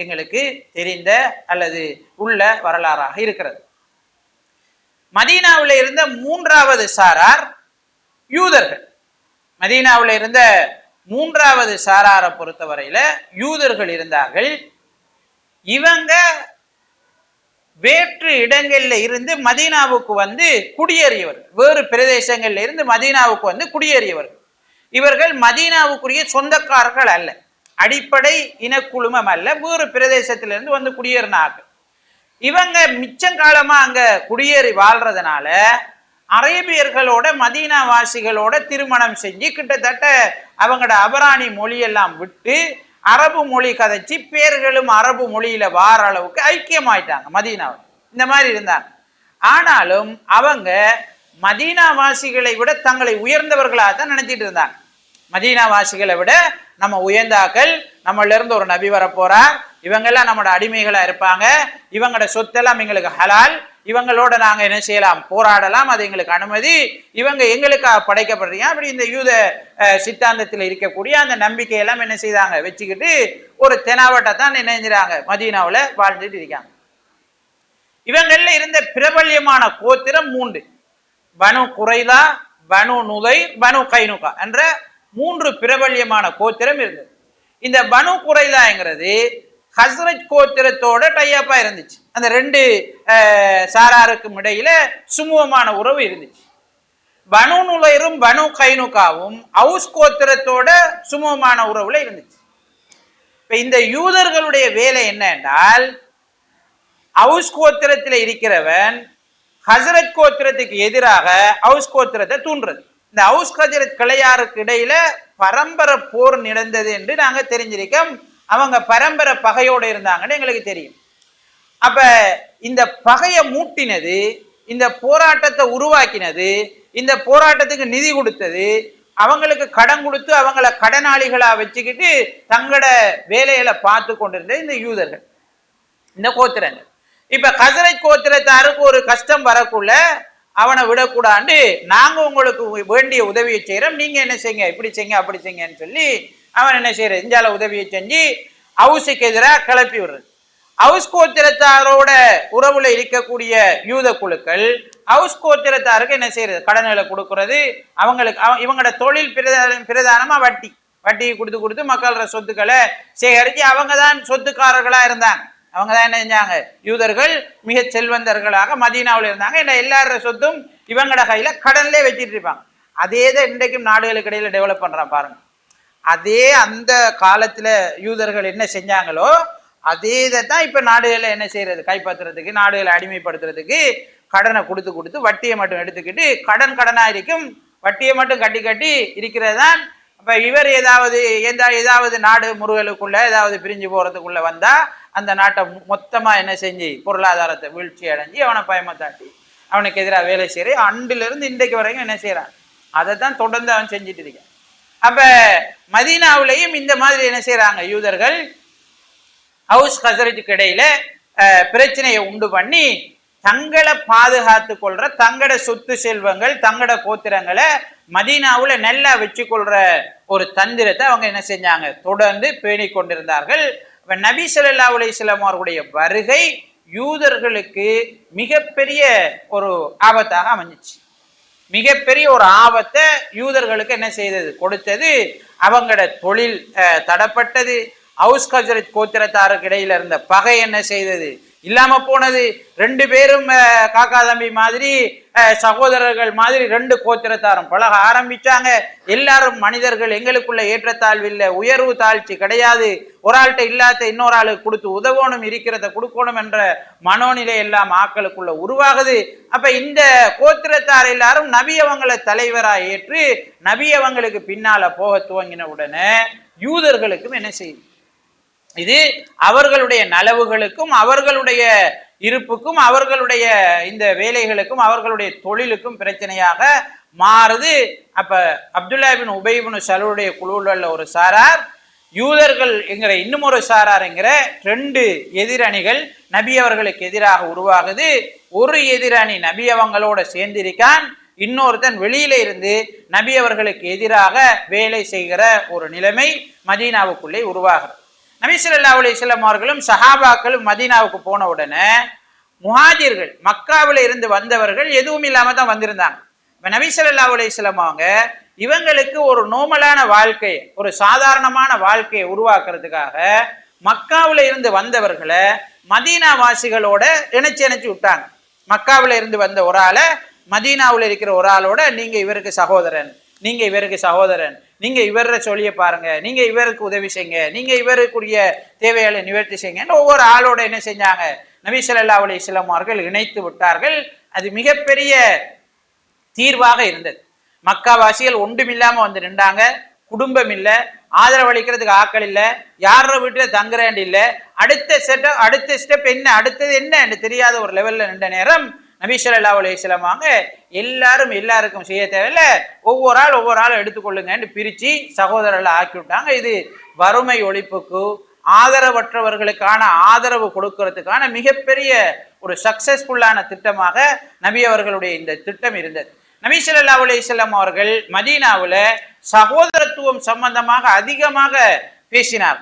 எங்களுக்கு தெரிந்த அல்லது உள்ள வரலாறாக இருக்கிறது. மதீனாவில் இருந்த 3வது சாரார் யூதர்கள். மதீனாவில் இருந்த 3வது சாராரை பொறுத்தவரையில யூதர்கள் இருந்தார்கள். இவங்க வேற்று இடங்கள்ல இருந்து மதீனாவுக்கு குடியேறியவர்கள், வேறு பிரதேசங்கள்ல இருந்து மதீனாவுக்கு குடியேறியவர்கள். இவர்கள் மதீனாவுக்குரிய சொந்தக்காரர்கள் அல்ல, அடிப்படை இனக்குழுமம் அல்ல, வேறு பிரதேசத்திலிருந்து குடியேறினார்கள். இவங்க மிச்சங்காலமா அங்க குடியேறி வாழ்றதுனால அரேபியர்களோட மதீனாவாசிகளோட திருமணம் செஞ்சு கிட்டத்தட்ட அவங்களோட அபராணி மொழியெல்லாம் விட்டு அரபு மொழி கதைச்சி பேர்களும் அரபு மொழியில வார அளவுக்கு ஐக்கியமாயிட்டாங்க மதீனாவில். இந்த மாதிரி இருந்தாங்க. ஆனாலும் அவங்க மதீனாவாசிகளை விட தங்களை உயர்ந்தவர்களாக தான் நினைச்சிட்டு இருந்தாங்க. மதீனாவாசிகளை விட நம்ம உயர்ந்தாக்கள், நம்மள இருந்து ஒரு நபி வர போறார், இவங்கெல்லாம் நம்மளோட அடிமைகளா இருப்பாங்க, இவங்களோட சொத்தெல்லாம் எங்களுக்கு ஹலால், இவங்களோட நாங்க என்ன செய்யலாம், போராடலாம், அது எங்களுக்கு அனுமதி, இவங்க எங்களுக்காக படைக்கப்படுறீங்க. அப்படி இந்த யூத சித்தாந்தத்தில் இருக்கக்கூடிய அந்த நம்பிக்கையெல்லாம் என்ன செய்தாங்க, வச்சுக்கிட்டு ஒரு தெனாவட்டத்தான் என்ன செஞ்சாங்க, மதீனாவில் வாழ்ந்துட்டு இருக்காங்க. இவங்கள்ல இருந்த பிரபல்யமான கோத்திரம் 3: பனு குறைலா, பனு நுதைர், பனு கைனுகா என்ற 3 பிரபல்யமான கோத்திரம் இருந்தது. இந்த பனு குறைலாங்கிறது ஹஸ்ரஜ் கோத்திரத்தோட டையப்பா இருந்துச்சு. அந்த ரெண்டு சாராருக்கும் இடையில சுமூகமான உறவு இருந்துச்சு. பனு நுலைரும் பனு கைனுகாவும் அவுஸ் கோத்திரத்தோட சுமூகமான உறவுல இருந்துச்சு. இப்ப இந்த யூதர்களுடைய வேலை என்ன என்றால், அவுஸ் கோத்திரத்தில் இருக்கிறவன் ஹசரத் கோத்திரத்துக்கு எதிராக அவுஸ் கோத்திரத்தை தூண்டுறது. இந்த அவுஸ் ஹஜரத் கிளையாருக்கு இடையில பரம்பரை போர் நடந்தது என்று நாங்க தெரிஞ்சிருக்கோம். அவங்க பரம்பரை பகையோடு இருந்தாங்கன்னு எங்களுக்கு தெரியும். அப்ப இந்த பகையை மூட்டினது, இந்த போராட்டத்தை உருவாக்கினது, இந்த போராட்டத்துக்கு நிதி கொடுத்தது, அவங்களுக்கு கடன் கொடுத்து அவங்கள கடனாளிகளா வச்சுக்கிட்டு தங்களோட வேலைகளை பார்த்து கொண்டிருந்த இந்த யூதர்கள், இந்த கோத்திரங்கள். இப்ப ஹசரத் கோத்திரத்தாருக்கு ஒரு கஷ்டம் வரக்குள்ள அவனை விடக்கூடாண்டு, நாங்க உங்களுக்கு வேண்டிய உதவியை செய்யறோம், நீங்க என்ன செய்யுங்க, இப்படி செய்யுங்க அப்படி செய்யுங்கன்னு சொல்லி அவன் என்ன செய்யறது, இஞ்சால உதவியை செஞ்சு அவுஸுக்கு எதிராக கிளப்பி விடுறது. அவுஸ் கோத்திரத்தாரோட உறவுல இருக்கக்கூடிய யூத குழுக்கள் அவுஸ் கோத்திரத்தாருக்கு என்ன செய்யறது, கடன்களை கொடுக்கறது. அவங்களுக்கு இவங்களோட தொழில் பிரதானமா வட்டி கொடுத்து மக்களோட சொத்துக்களை சேகரிச்சு அவங்க தான் சொத்துக்காரர்களா இருந்தாங்க. அவங்க தான் என்ன செஞ்சாங்க, யூதர்கள் மிக செல்வந்தர்களாக மதீனாவில் இருந்தாங்க. இல்லை எல்லாரோட சொத்தும் இவங்களோட கையில கடன்லே வச்சிட்டு இருப்பாங்க. அதே தான் இன்றைக்கும் நாடுகளுக்கு இடையில டெவலப் பண்றான் பாருங்க. அதே அந்த காலத்துல யூதர்கள் என்ன செஞ்சாங்களோ அதே தான் இப்ப நாடுகளை என்ன செய்யறது, கைப்பற்றுறதுக்கு, நாடுகளை அடிமைப்படுத்துறதுக்கு கடனை கொடுத்து வட்டியை மட்டும் எடுத்துக்கிட்டு கடனா இருக்கும், வட்டியை மட்டும் கட்டி இருக்கிறது தான். அப்ப இவர் ஏதாவது நாடு முருகலுக்குள்ள ஏதாவது பிரிஞ்சு போறதுக்குள்ள வந்தா அந்த நாட்டை மொத்தமா என்ன செஞ்சு பொருளாதாரத்தை வீழ்ச்சி அடைஞ்சு அவனை பயமத்தாட்டி அவனுக்கு எதிராக வேலை செய்யற அன்றுல இருந்து இன்றைக்கு வரைக்கும் என்ன செய்யறான், அதை தான் தொடர்ந்து அவன் செஞ்சுட்டு இருக்கான். அப்ப மதீனாவிலையும் இந்த மாதிரி என்ன செய்யறாங்க, யூதர்கள் ஹவுஸ் ஹசரஜுக்கு இடையில பிரச்சனையை உண்டு பண்ணி தங்களை பாதுகாத்து கொள்ற தங்களோட சொத்து செல்வங்கள் தங்களோட கோத்திரங்களை மதீனாவுல நல்லா வச்சு கொள்ற ஒரு தந்திரத்தை அவங்க என்ன செஞ்சாங்க, தொடர்ந்து பேணி கொண்டிருந்தார்கள். நபி ஸல்லல்லாஹு அலைஹி வஸல்லம் அவர்களுடைய வருகை யூதர்களுக்கு மிகப்பெரிய ஒரு ஆபத்தாக அமைஞ்சிச்சு. மிகப்பெரிய ஒரு ஆபத்தை யூதர்களுக்கு என்ன செய்தது, கொடுத்தது. அவங்களோட தொழில் தடப்பட்டது. அவுஸ் ஹஜரத் கோத்திரத்தாருக்கு இடையில இருந்த பகை என்ன செய்தது, இல்லாம போனது. ரெண்டு பேரும் காக்கா தம்பி மாதிரி, சகோதரர்கள் மாதிரி ரெண்டு கோத்திரத்தாரும் பழக ஆரம்பிச்சாங்க. எல்லாரும் மனிதர்கள், எங்களுக்குள்ள ஏற்றத்தாழ்வு இல்லை, உயர்வு தாழ்ச்சி கிடையாது, ஒரு ஆள்கிட்ட இல்லாத இன்னொரு ஆளுக்கு கொடுத்து உதவணும், இருக்கிறத கொடுக்கணும் என்ற மனோநிலை எல்லாம் ஆக்களுக்குள்ள உருவாகுது. அப்ப இந்த கோத்திரத்தார் எல்லாரும் நபி அவங்களை தலைவராக ஏற்று நபி அவங்களுக்கு பின்னால போக துவங்கின உடனே யூதர்களுக்கும் என்ன செய்யுது, இது அவர்களுடைய நலவுகளுக்கும் அவர்களுடைய இருப்புக்கும் அவர்களுடைய இந்த வேலைகளுக்கும் அவர்களுடைய தொழிலுக்கும் பிரச்சனையாக மாறுது. அப்ப அப்துல்லா பின் உபை பின் சலூலுடைய குழுவில் ஒரு சாரார், யூதர்கள் என்கிற இன்னும் ஒரு சாரார் என்கிற ரெண்டு எதிரணிகள் நபி அவர்களுக்கு எதிராக உருவாகுது. ஒரு எதிரணி நபி அவங்களோட சேர்ந்திருக்கான், இன்னொருத்தன் வெளியில இருந்து நபி அவர்களுக்கு எதிராக வேலை செய்கிற ஒரு நிலைமை மதீனாவுக்குள்ளே உருவாகிறது. நபி ஸல்லல்லாஹு அலைஹி வஸல்லம் அவர்களும் சஹாபாக்களும் மதீனாவுக்கு போன உடனே முஹாஜிர்கள் மக்காவில் இருந்து வந்தவர்கள் எதுவும் இல்லாம தான் வந்திருந்தாங்க. இப்ப நபி ஸல்லல்லாஹு அலைஹி வஸல்லம் அவங்க இவங்களுக்கு ஒரு நோமலான வாழ்க்கை, ஒரு சாதாரணமான வாழ்க்கையை உருவாக்குறதுக்காக மக்காவில் இருந்து வந்தவர்களை மதீனா வாசிகளோட இணைச்சு விட்டாங்க. மக்காவில் இருந்து வந்த ஒரு ஆளை மதீனாவில் இருக்கிற ஒரு ஆளோட, நீங்க இவருக்கு சகோதரன், நீங்க இவருக்கு சகோதரன், நீங்க இவர சொல்லிய பாருங்க, நீங்க இவருக்கு உதவி செய்யுங்க, நீங்க இவருக்குரிய தேவைகளை நிவர்த்தி செய்யுங்க, ஒவ்வொரு ஆளோட என்ன செஞ்சாங்க, நபி ஸல்லல்லாஹு அலைஹி வஸல்லம் அவர்கள் இணைத்து விட்டார்கள். அது மிகப்பெரிய தீர்வாக இருந்தது. மக்காவாசிகள் ஒன்றுமில்லாம வந்து நின்றாங்க. குடும்பம் இல்லை, ஆதரவு அளிக்கிறதுக்கு ஆக்கள் இல்லை, யாரோட வீட்டுல தங்குறேன் இல்லை, அடுத்த ஸ்டெப் என்ன, அடுத்தது என்ன தெரியாத ஒரு லெவல்ல நின்ற நேரம் நபி ஸல்லல்லாஹு அலைஹி வஸல்லம் அவங்க எல்லாருக்கும் செய்ய தேவையில்லை, ஒவ்வொரு ஆள் எடுத்துக்கொள்ளுங்கன்னு பிரிச்சு சகோதரர்களை ஆக்கி விட்டாங்க. இது வறுமை ஒழிப்புக்கு, ஆதரவற்றவர்களுக்கான ஆதரவு கொடுக்கறதுக்கான மிகப்பெரிய ஒரு சக்சஸ்ஃபுல்லான திட்டமாக நபி அவர்களுடைய இந்த திட்டம் இருந்தது. நபி ஸல்லல்லாஹு அலைஹி வஸல்லம் அவர்கள் மதீனாவுல சகோதரத்துவம் சம்பந்தமாக அதிகமாக பேசினார்.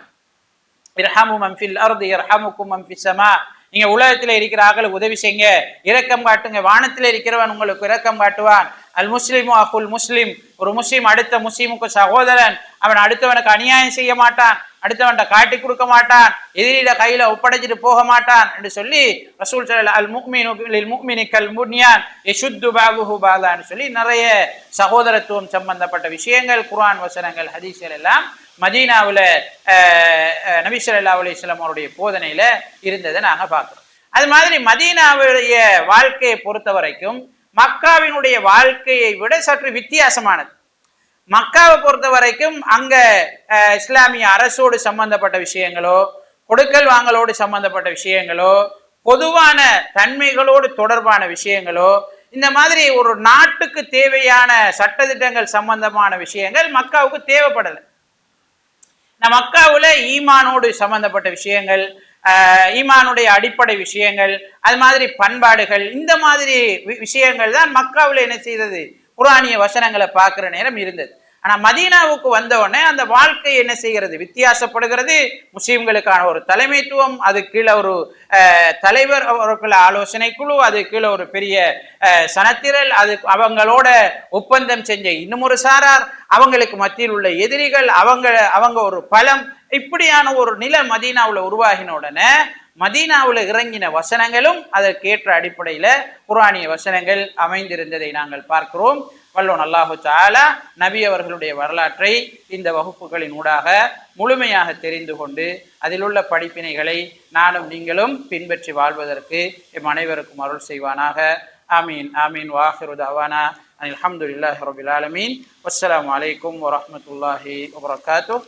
இர்ஹமு மன் ஃபில் அர்தி யர்ஹமுக்கும் மன் ஃபிஸ் ஸமா, நீங்க உலகத்துல இருக்கிற ஆக்களுக்கு உதவி செய்யுங்க, இரக்கம் காட்டுங்க, வானத்துல இருக்கிறவன் உங்களுக்கு இரக்கம் காட்டுவான். அல் முஸ்லிமு அகுல் முஸ்லிம், ஒரு முஸ்லிம் அடுத்த முஸ்லிமுக்கு சகோதரன், அவன் அடுத்தவனுக்கு அநியாயம் செய்ய மாட்டான். அடுத்தவன்ட்ட காட்டி கொடுக்க மாட்டான், எதிரிட கையில ஒப்படைச்சிட்டு போக மாட்டான் என்று சொல்லி ரசூல் ஸல்லல்லாஹு அல் முஃமினு லில் முஃமினி கல் புன்யான் யஷுத்து பஅதுஹு பஅதான் சொல்லி நிறைய சகோதரத்துவம் சம்பந்தப்பட்ட விஷயங்கள் குர்ஆன் வசனங்கள் ஹதீஸ்கள் எல்லாம் மதீனாவுல நபி ஸல்லல்லாஹு அலைஹி வஸல்லம் அவருடைய போதனையில இருந்ததை நாங்க பார்க்கிறோம். அது மாதிரி மதீனாவுடைய வாழ்க்கையை பொறுத்த வரைக்கும் மக்காவினுடைய வாழ்க்கையை விட சற்று வித்தியாசமானது. மக்காவை பொறுத்த வரைக்கும் அங்க இஸ்லாமிய அரசோடு சம்பந்தப்பட்ட விஷயங்களோ, கொடுக்கல் வாங்கலோடு சம்பந்தப்பட்ட விஷயங்களோ, பொதுவான தன்மைகளோடு தொடர்பான விஷயங்களோ, இந்த மாதிரி ஒரு நாட்டுக்கு தேவையான சட்டதிட்டங்கள் சம்பந்தமான விஷயங்கள் மக்காவுக்கு தேவைப்படலை. மக்காவுல ஈமானோடு சம்பந்தப்பட்ட விஷயங்கள், ஈமானுடைய அடிப்படை விஷயங்கள், அது மாதிரி பண்பாடுகள், இந்த மாதிரி விஷயங்கள் தான் மக்காவுல என்ன செய்தது, குர்ஆனிய வசனங்களை பார்க்கிற நேரம் இருந்தது. ஆனா மதீனாவுக்கு வந்த உடனே அந்த வாழ்க்கை என்ன செய்கிறது, வித்தியாசப்படுகிறது. முஸ்லிம்களுக்கான ஒரு தலைமைத்துவம், அது கீழே ஒரு தலைவர், அவருக்குள்ள ஆலோசனை குழு, அது கீழே ஒரு பெரிய சனத்திரல், அது அவங்களோட ஒப்பந்தம் செஞ்ச இன்னும் ஒரு சாரார், அவங்களுக்கு மத்தியில் உள்ள எதிரிகள், அவங்க ஒரு பலம், இப்படியான ஒரு நில மதீனாவுல உருவாகின உடனே மதீனாவுல இறங்கின வசனங்களும் அதற்கேற்ற அடிப்படையில குர்ஆனிய வசனங்கள் அமைந்திருந்ததை நாங்கள் பார்க்கிறோம். வல்லோன் அல்லாஹு தஆலா நபி அவர்களுடைய வரலாற்றை இந்த வகுப்புகளின் ஊடாக முழுமையாக தெரிந்து கொண்டு அதில் உள்ள படிப்பினைகளை நானும் நீங்களும் பின்பற்றி வாழ்வதற்கு எம் அனைவருக்கும் அருள் செய்வானாக. ஆமீன் ஆமீன். வாஹிரு தஅவானா அல்ஹம்துலில்லாஹி ரப்பில் ஆலமீன். வஸ்ஸலாமு அலைக்கும் வரஹ்மத்துல்லாஹி வபரகாத்துஹு.